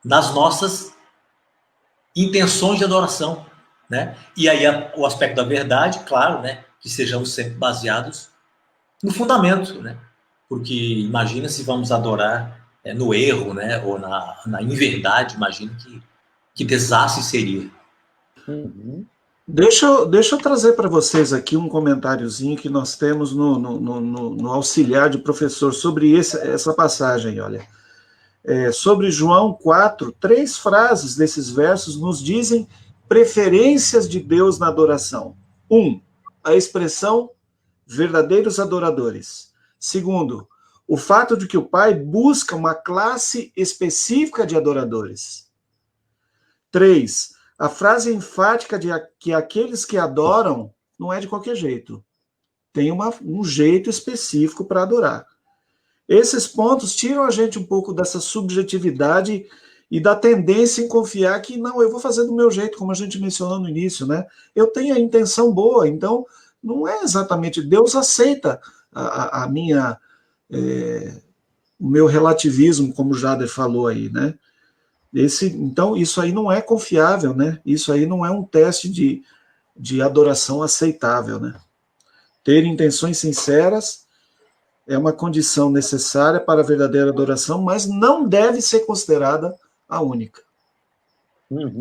nas nossas intenções de adoração, né? E aí o aspecto da verdade, claro, né, que sejamos sempre baseados no fundamento, né? Porque imagina se vamos adorar no erro, né, ou na inverdade, imagina que desastre seria. Uhum. Deixa eu trazer para vocês aqui um comentáriozinho que nós temos no auxiliar de professor sobre essa passagem, olha. Sobre João 4, 3 frases desses versos nos dizem preferências de Deus na adoração. 1, a expressão verdadeiros adoradores. 2, o fato de que o Pai busca uma classe específica de adoradores. 3, a frase enfática de que aqueles que adoram não é de qualquer jeito. Tem um jeito específico para adorar. Esses pontos tiram a gente um pouco dessa subjetividade e da tendência em confiar que, não, eu vou fazer do meu jeito, como a gente mencionou no início, né? Eu tenho a intenção boa, então não é exatamente... Deus aceita o meu relativismo, como o Jader falou aí, né? Então, isso aí não é confiável, né? Isso aí não é um teste de adoração aceitável, né? Ter intenções sinceras é uma condição necessária para a verdadeira adoração, mas não deve ser considerada a única.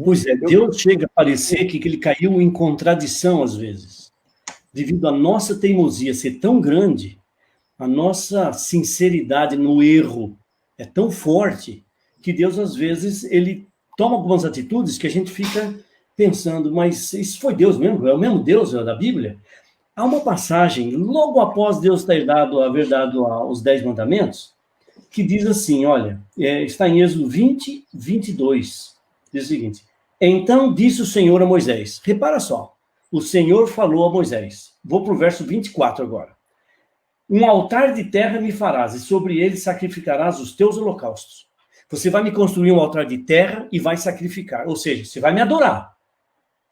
Pois é, Deus chega a parecer que ele caiu em contradição às vezes, devido à nossa teimosia ser tão grande, a nossa sinceridade no erro é tão forte, que Deus, às vezes, ele toma algumas atitudes que a gente fica pensando, mas isso foi Deus mesmo? É o mesmo Deus da Bíblia? Há uma passagem, logo após Deus ter haver dado os 10 mandamentos, que diz assim, olha, está em Êxodo 20, 22, diz o seguinte: então disse o Senhor a Moisés, repara só, o Senhor falou a Moisés, vou para o verso 24 agora: um altar de terra me farás, e sobre ele sacrificarás os teus holocaustos. Você vai me construir um altar de terra e vai sacrificar, ou seja, você vai me adorar.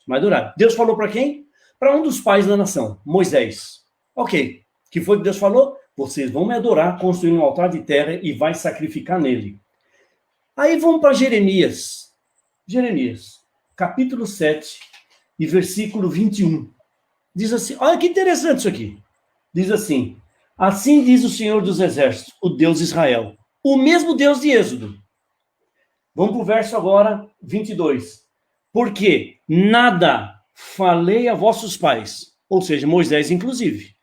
Vai adorar. Deus falou para quem? Para um dos pais da nação, Moisés. Ok, o que foi que Deus falou? Vocês vão me adorar, construir um altar de terra e vai sacrificar nele. Aí vamos para Jeremias. Jeremias, capítulo 7 e versículo 21. Diz assim, olha que interessante isso aqui. Diz assim, assim diz o Senhor dos Exércitos, o Deus de Israel, o mesmo Deus de Êxodo. Vamos para o verso agora, 22. Porque nada falei a vossos pais, ou seja, Moisés inclusive,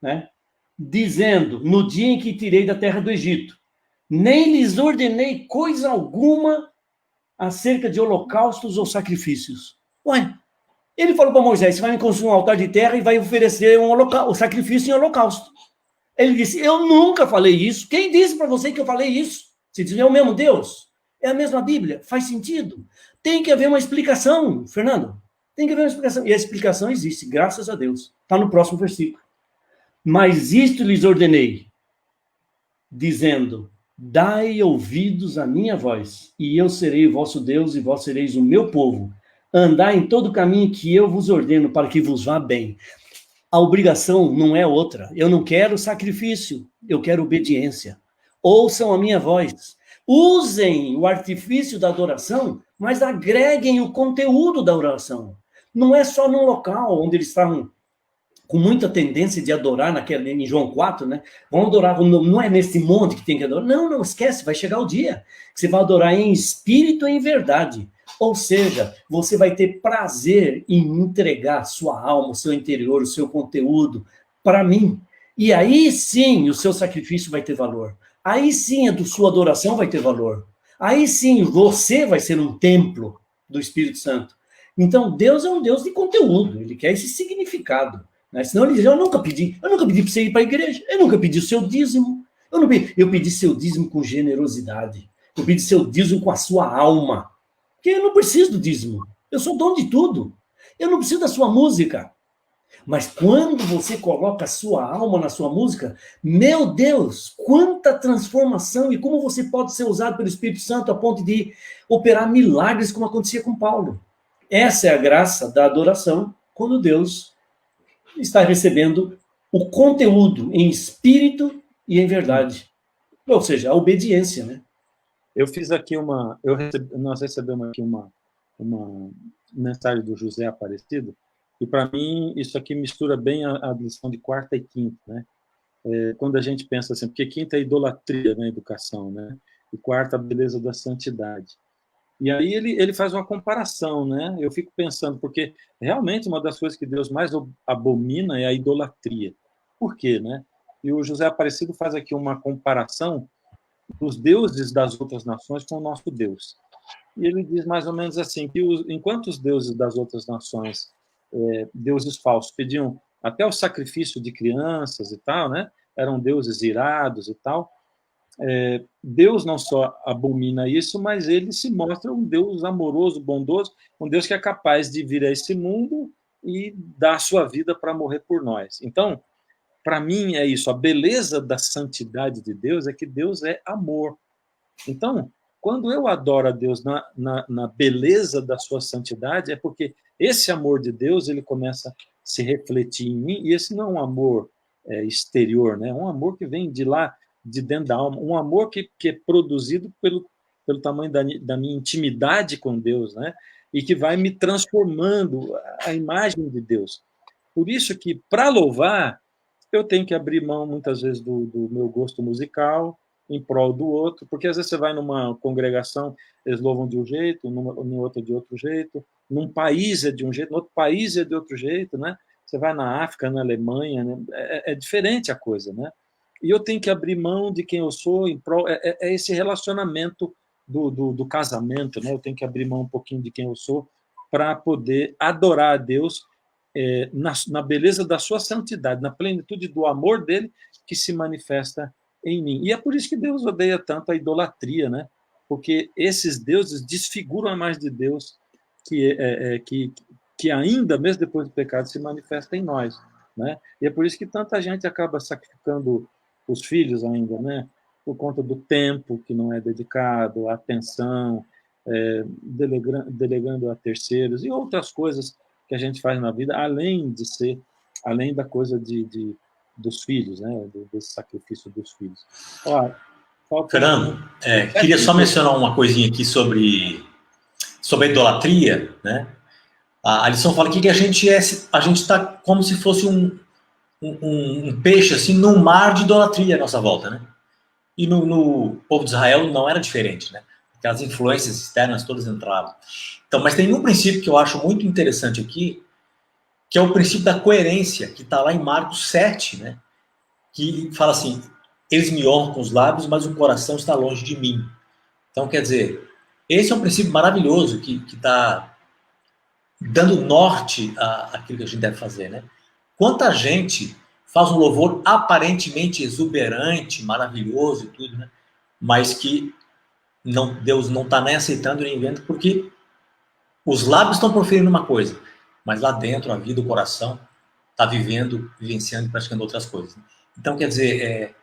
né? Dizendo, no dia em que tirei da terra do Egito, nem lhes ordenei coisa alguma acerca de holocaustos ou sacrifícios. Ué, ele falou para Moisés, você vai me construir um altar de terra e vai oferecer um sacrifício em holocausto. Ele disse, eu nunca falei isso. Quem disse para você que eu falei isso? Você diz, é o mesmo Deus? É a mesma Bíblia? Faz sentido? Tem que haver uma explicação, Fernando. Tem que haver uma explicação. E a explicação existe, graças a Deus. Está no próximo versículo. Mas isto lhes ordenei, dizendo, dai ouvidos à minha voz, e eu serei o vosso Deus, e vós sereis o meu povo. Andai em todo o caminho que eu vos ordeno, para que vos vá bem. A obrigação não é outra. Eu não quero sacrifício, eu quero obediência. Ouçam a minha voz. Usem o artifício da adoração, mas agreguem o conteúdo da oração. Não é só num local onde eles estavam com muita tendência de adorar em João 4, né? Vão adorar, não é nesse monte que tem que adorar. Não, não, esquece, vai chegar o dia que você vai adorar em espírito e em verdade. Ou seja, você vai ter prazer em entregar sua alma, o seu interior, o seu conteúdo para mim. E aí sim o seu sacrifício vai ter valor. Aí sim a sua adoração vai ter valor. Aí sim você vai ser um templo do Espírito Santo. Então Deus é um Deus de conteúdo, ele quer esse significado. Né? Senão ele diz, eu nunca pedi para você ir para a igreja, eu nunca pedi o seu dízimo, eu pedi seu dízimo com generosidade, eu pedi seu dízimo com a sua alma, porque eu não preciso do dízimo, eu sou dono de tudo, eu não preciso da sua música, mas quando você coloca a sua alma na sua música, meu Deus, quanta transformação e como você pode ser usado pelo Espírito Santo a ponto de operar milagres como acontecia com Paulo. Essa é a graça da adoração, quando Deus está recebendo o conteúdo em espírito e em verdade. Ou seja, a obediência, né? Eu fiz aqui nós recebemos aqui uma mensagem do José Aparecido, e para mim isso aqui mistura bem a lição de quarta e quinta, né? Quando a gente pensa assim, porque quinta é idolatria na educação, né? E quarta, a beleza da santidade. E aí ele faz uma comparação, né? Eu fico pensando, porque realmente uma das coisas que Deus mais abomina é a idolatria. Por quê, né? E o José Aparecido faz aqui uma comparação dos deuses das outras nações com o nosso Deus. E ele diz mais ou menos assim, que enquanto os deuses das outras nações, deuses falsos, pediam até o sacrifício de crianças e tal, né? Eram deuses irados e tal, Deus não só abomina isso, mas ele se mostra um Deus amoroso, bondoso, um Deus que é capaz de vir a esse mundo e dar a sua vida para morrer por nós. Então, para mim é isso, a beleza da santidade de Deus é que Deus é amor. Então, quando eu adoro a Deus na beleza da sua santidade, é porque esse amor de Deus ele começa a se refletir em mim, e esse não é um amor exterior, né? É um amor que vem de lá, de dentro da alma, um amor que é produzido pelo tamanho da minha intimidade com Deus, né? E que vai me transformando a imagem de Deus. Por isso que, para louvar, eu tenho que abrir mão, muitas vezes, do meu gosto musical em prol do outro, porque às vezes você vai numa congregação, eles louvam de um jeito, em outra de outro jeito, num país é de um jeito, no outro país é de outro jeito, né? Você vai na África, na Alemanha, né? É diferente a coisa, né? E eu tenho que abrir mão de quem eu sou em prol, esse relacionamento do casamento, né? Eu tenho que abrir mão um pouquinho de quem eu sou para poder adorar a Deus na beleza da sua santidade, na plenitude do amor dele que se manifesta em mim. E é por isso que Deus odeia tanto a idolatria, né? Porque esses deuses desfiguram a imagem de Deus que ainda, mesmo depois do pecado, se manifesta em nós, né? E é por isso que tanta gente acaba sacrificando os filhos ainda, né? Por conta do tempo que não é dedicado, a atenção, delegando a terceiros e outras coisas que a gente faz na vida, além da coisa dos filhos, né? Desse sacrifício dos filhos. Ó, Fernando, queria só mencionar uma coisinha aqui sobre a idolatria, né? A lição fala aqui que a gente está como se fosse um peixe assim num mar de idolatria à nossa volta, né? E no povo de Israel não era diferente, né? Porque as influências externas todas entravam. Então, mas tem um princípio que eu acho muito interessante aqui, que é o princípio da coerência, que está lá em Marcos 7, né? Que fala assim, eles me honram com os lábios, mas o coração está longe de mim. Então, quer dizer, esse é um princípio maravilhoso que está dando norte àquilo que a gente deve fazer, né? Quanta gente faz um louvor aparentemente exuberante, maravilhoso e tudo, né? Mas que Deus não está nem aceitando nem vendo, porque os lábios estão proferindo uma coisa, mas lá dentro, a vida, o coração, está vivenciando e praticando outras coisas. Então, quer dizer,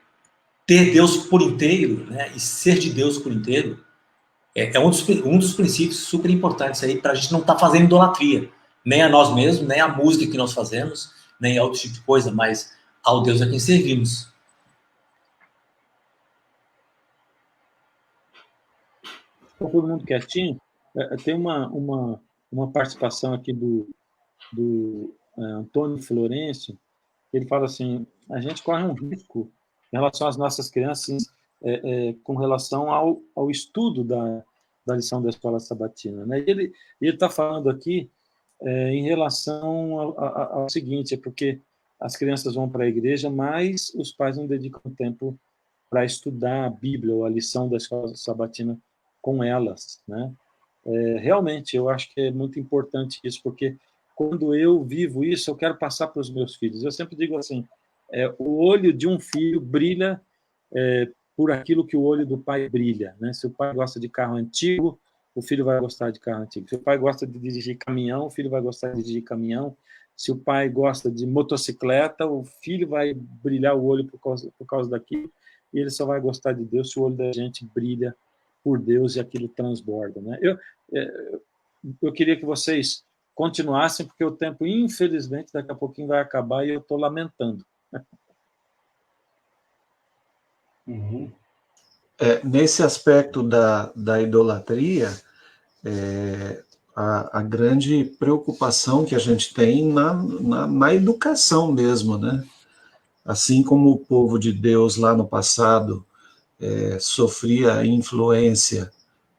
ter Deus por inteiro, né, e ser de Deus por inteiro, é um dos princípios super importantes aí para a gente não estar fazendo idolatria, nem a nós mesmos, nem a música que nós fazemos, nem a outro tipo de coisa, mas ao Deus a quem servimos. Está todo mundo quietinho? Tem uma participação aqui do Antônio Florencio. Ele fala assim: a gente corre um risco em relação às nossas crianças com relação ao estudo da lição da escola sabatina, né? Ele está falando aqui em relação ao seguinte: é porque as crianças vão para a igreja, mas os pais não dedicam tempo para estudar a Bíblia ou a lição da escola sabatina com elas, né? Realmente, eu acho que é muito importante isso, porque quando eu vivo isso, eu quero passar para os meus filhos. Eu sempre digo assim: o olho de um filho brilha por aquilo que o olho do pai brilha, né? Se o pai gosta de carro antigo, o filho vai gostar de carro antigo. Se o pai gosta de dirigir caminhão, o filho vai gostar de dirigir caminhão. Se o pai gosta de motocicleta, o filho vai brilhar o olho por causa daquilo, e ele só vai gostar de Deus se o olho da gente brilha por Deus e aquilo transborda, né? Eu queria que vocês continuassem, porque o tempo, infelizmente, daqui a pouquinho vai acabar e eu estou lamentando. Uhum. Nesse aspecto da idolatria, a grande preocupação que a gente tem na educação mesmo, né? Assim como o povo de Deus lá no passado sofria a influência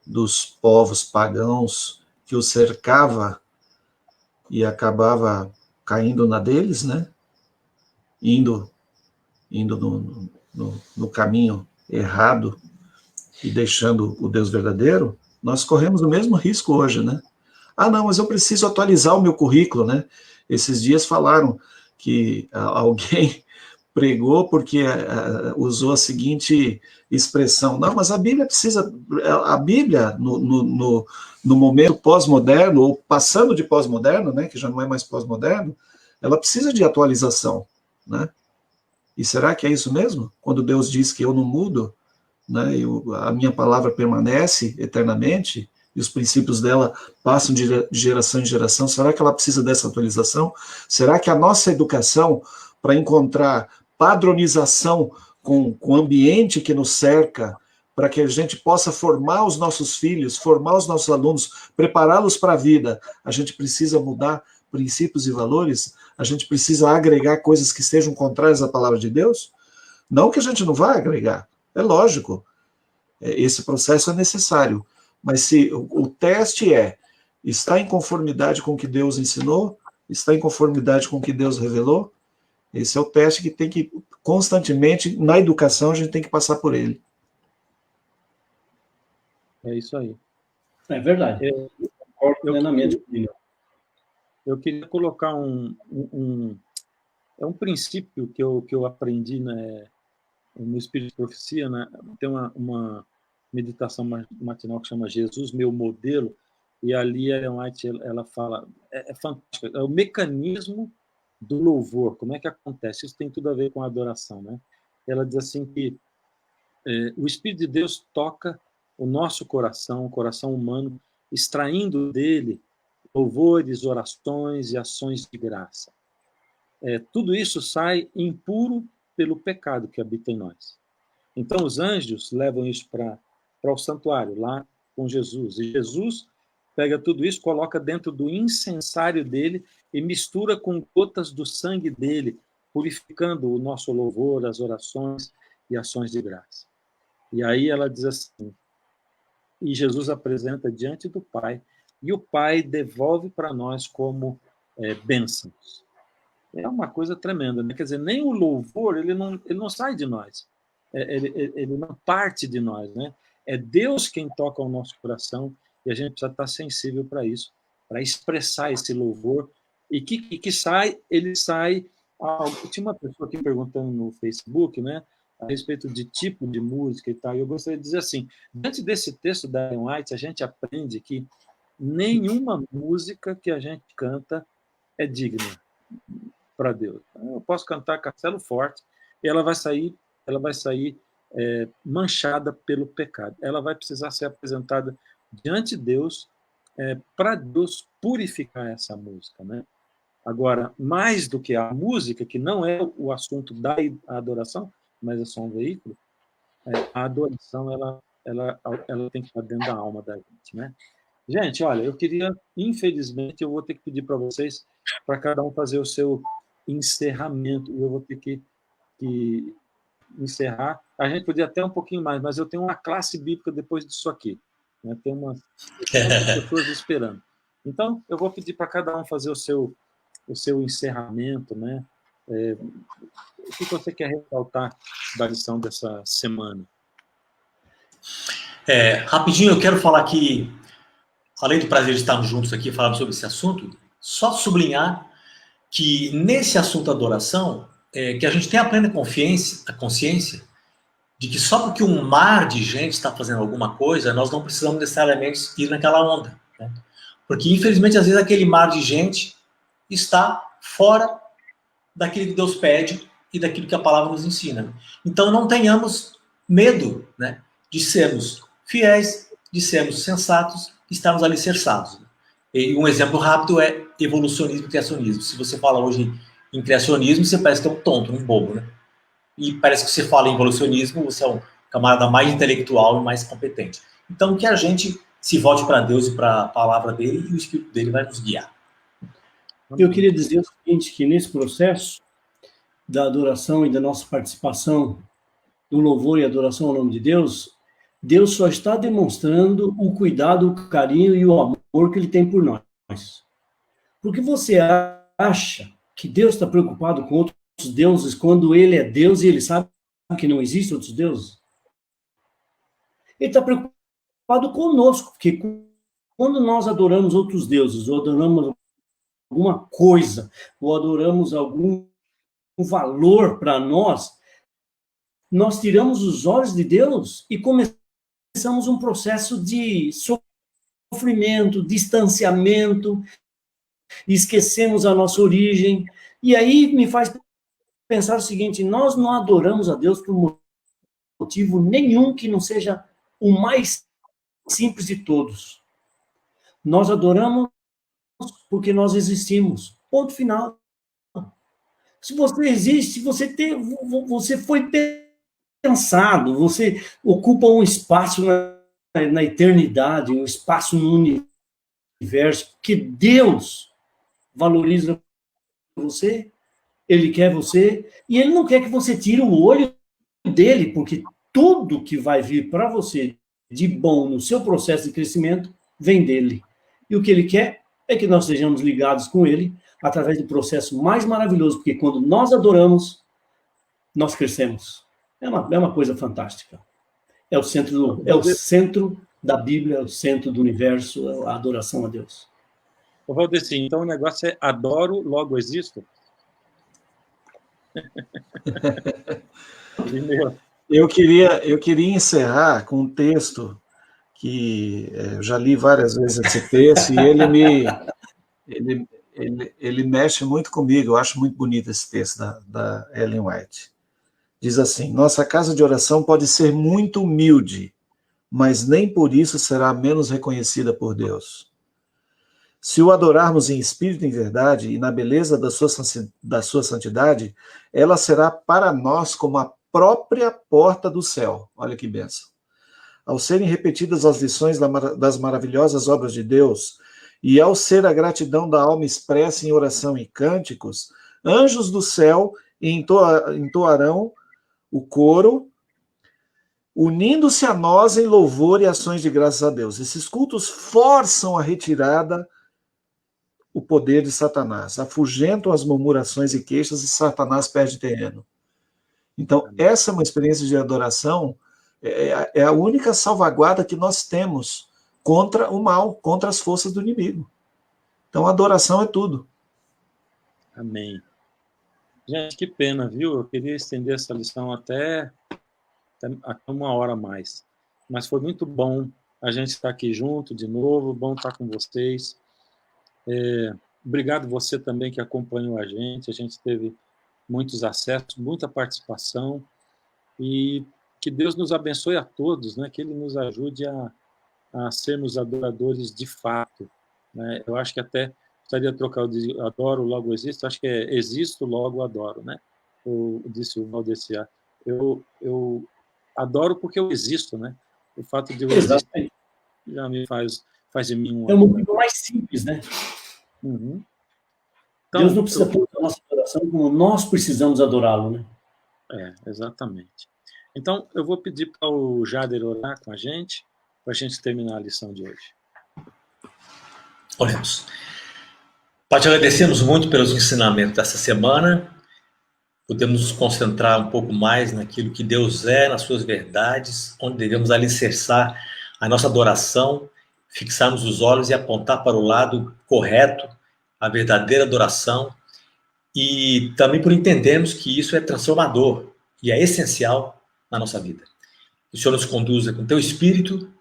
dos povos pagãos que o cercava e acabava caindo na deles, né? Indo no caminho errado e deixando o Deus verdadeiro, nós corremos o mesmo risco hoje, né? Ah, não, mas eu preciso atualizar o meu currículo, né? Esses dias falaram que alguém pregou porque usou a seguinte expressão: não, mas a Bíblia no momento pós-moderno, ou passando de pós-moderno, né, que já não é mais pós-moderno, ela precisa de atualização, né? E será que é isso mesmo? Quando Deus diz que eu não mudo, né, a minha palavra permanece eternamente, e os princípios dela passam de geração em geração, será que ela precisa dessa atualização? Será que a nossa educação, para encontrar padronização com o ambiente que nos cerca, para que a gente possa formar os nossos filhos, formar os nossos alunos, prepará-los para a vida, a gente precisa mudar princípios e valores? A gente precisa agregar coisas que estejam contrárias à palavra de Deus? Não que a gente não vá agregar, é lógico, esse processo é necessário, mas se o teste está em conformidade com o que Deus ensinou, está em conformidade com o que Deus revelou, esse é o teste que tem que, constantemente, na educação, a gente tem que passar por ele. É isso aí. É verdade. Concordo plenamente com ele. Eu queria colocar um princípio que eu aprendi, né, no Espírito de Profecia, né? Tem uma meditação matinal que chama Jesus, meu modelo, e ali a Ellen White ela fala, é fantástico, é o mecanismo do louvor, como é que acontece? Isso tem tudo a ver com a adoração, né? Ela diz assim que o Espírito de Deus toca o nosso coração, o coração humano, extraindo dele louvores, orações e ações de graça. Tudo isso sai impuro pelo pecado que habita em nós. Então, os anjos levam isso para o santuário, lá com Jesus. E Jesus pega tudo isso, coloca dentro do incensário dele e mistura com gotas do sangue dele, purificando o nosso louvor, as orações e ações de graça. E aí ela diz assim, e Jesus apresenta diante do Pai, e o Pai devolve para nós como bênçãos. É uma coisa tremenda, né? Quer dizer, nem o louvor, ele não sai de nós, ele não parte de nós, né? É Deus quem toca o nosso coração e a gente precisa estar sensível para isso, para expressar esse louvor e que ele sai. Tinha uma pessoa aqui perguntando no Facebook, né, a respeito de tipo de música e tal, e eu gostaria de dizer assim, diante desse texto da Ellen White, a gente aprende que nenhuma música que a gente canta é digna. para Deus. Eu posso cantar Castelo Forte e ela vai sair manchada pelo pecado. Ela vai precisar ser apresentada diante de Deus para Deus purificar essa música, né? Agora, mais do que a música, que não é o assunto da adoração, mas é só um veículo, a adoração ela tem que estar dentro da alma da gente, né? Gente, olha, infelizmente, eu vou ter que pedir para vocês, para cada um fazer o seu encerramento, e eu vou ter que encerrar. A gente podia até um pouquinho mais, mas eu tenho uma classe bíblica depois disso aqui, né? Tem umas pessoas esperando. Então, eu vou pedir para cada um fazer o seu encerramento, né? O que você quer ressaltar da lição dessa semana? Rapidinho, eu quero falar que, além do prazer de estarmos juntos aqui falando sobre esse assunto, só sublinhar que nesse assunto da adoração, que a gente tem a plena consciência de que só porque um mar de gente está fazendo alguma coisa, nós não precisamos necessariamente ir naquela onda, né? Porque, infelizmente, às vezes aquele mar de gente está fora daquilo que Deus pede e daquilo que a palavra nos ensina. Então, não tenhamos medo, né, de sermos fiéis, de sermos sensatos, estarmos alicerçados. E um exemplo rápido é evolucionismo e criacionismo. Se você fala hoje em criacionismo, você parece que é um tonto, um bobo, né? E parece que você fala em evolucionismo, você é um camarada mais intelectual e mais competente. Então, que a gente se volte para Deus e para a palavra dele, e o Espírito dele vai nos guiar. Eu queria dizer o seguinte, que nesse processo da adoração e da nossa participação no louvor e adoração ao nome de Deus, Deus só está demonstrando o cuidado, o carinho e o amor que ele tem por nós. Porque você acha que Deus está preocupado com outros deuses quando ele é Deus e ele sabe que não existem outros deuses? Ele está preocupado conosco, porque quando nós adoramos outros deuses, ou adoramos alguma coisa, ou adoramos algum valor para nós tiramos os olhos de Deus e começamos um processo de sofrimento, distanciamento, esquecemos a nossa origem. E aí me faz pensar o seguinte: nós não adoramos a Deus por motivo nenhum que não seja o mais simples de todos. Nós adoramos porque nós existimos. Ponto final. Se você existe, você foi pensado, você ocupa um espaço na eternidade, um espaço no universo, que Deus valoriza você, Ele quer você, e Ele não quer que você tire o olho dele, porque tudo que vai vir para você de bom no seu processo de crescimento vem dele. E o que Ele quer é que nós sejamos ligados com Ele através do processo mais maravilhoso, porque quando nós adoramos, nós crescemos. É uma coisa fantástica. É o centro da Bíblia, é o centro do universo, a adoração a Deus. Ô, Valdeci, então o negócio é adoro, logo existo? Eu queria encerrar com um texto que eu já li várias vezes esse texto, e ele mexe muito comigo. Eu acho muito bonito esse texto da Ellen White. Diz assim: nossa casa de oração pode ser muito humilde, mas nem por isso será menos reconhecida por Deus. Se o adorarmos em espírito e em verdade, e na beleza da sua santidade, ela será para nós como a própria porta do céu. Olha que bênção. Ao serem repetidas as lições das maravilhosas obras de Deus, e ao ser a gratidão da alma expressa em oração e cânticos, anjos do céu entoarão o coro, unindo-se a nós em louvor e ações de graças a Deus. Esses cultos forçam a retirada, o poder de Satanás, afugentam as murmurações e queixas, e Satanás perde terreno. Então, essa é uma experiência de adoração, é a única salvaguarda que nós temos contra o mal, contra as forças do inimigo. Então, a adoração é tudo. Amém. Gente, que pena, viu? Eu queria estender essa lição até 1 hora a mais. Mas foi muito bom a gente estar aqui junto de novo, bom estar com vocês. Obrigado você também que acompanhou a gente teve muitos acessos, muita participação, e que Deus nos abençoe a todos, né? Que Ele nos ajude a sermos adoradores de fato, né? Eu acho que até gostaria de trocar o de adoro, logo existo, acho que é existo, logo adoro, né? Disse o Valdeciar. Eu adoro porque eu existo, né? O fato de eu existir já me faz de mim um... É o motivo mais simples, né? Uhum. Então, Deus não precisa tanto da nossa adoração como nós precisamos adorá-lo, né? Exatamente. Então, eu vou pedir para o Jader orar com a gente, para a gente terminar a lição de hoje. Oremos. Pai, te agradecemos muito pelos ensinamentos dessa semana. Podemos nos concentrar um pouco mais naquilo que Deus é, nas suas verdades, onde devemos alicerçar a nossa adoração, fixarmos os olhos e apontar para o lado correto, a verdadeira adoração, e também por entendermos que isso é transformador e é essencial na nossa vida. Que o Senhor nos conduza com teu Espírito,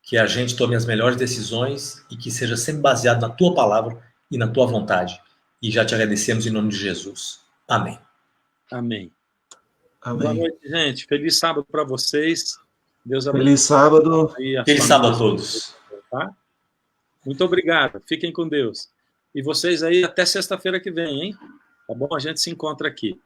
que a gente tome as melhores decisões e que seja sempre baseado na tua palavra e na tua vontade. E já te agradecemos em nome de Jesus. Amém. Amém. Amém. Boa noite, gente. Feliz sábado para vocês. Deus abençoe. Feliz sábado. Feliz sábado a todos. Tá? Muito obrigado. Fiquem com Deus. E vocês aí até sexta-feira que vem, hein? Tá bom? A gente se encontra aqui.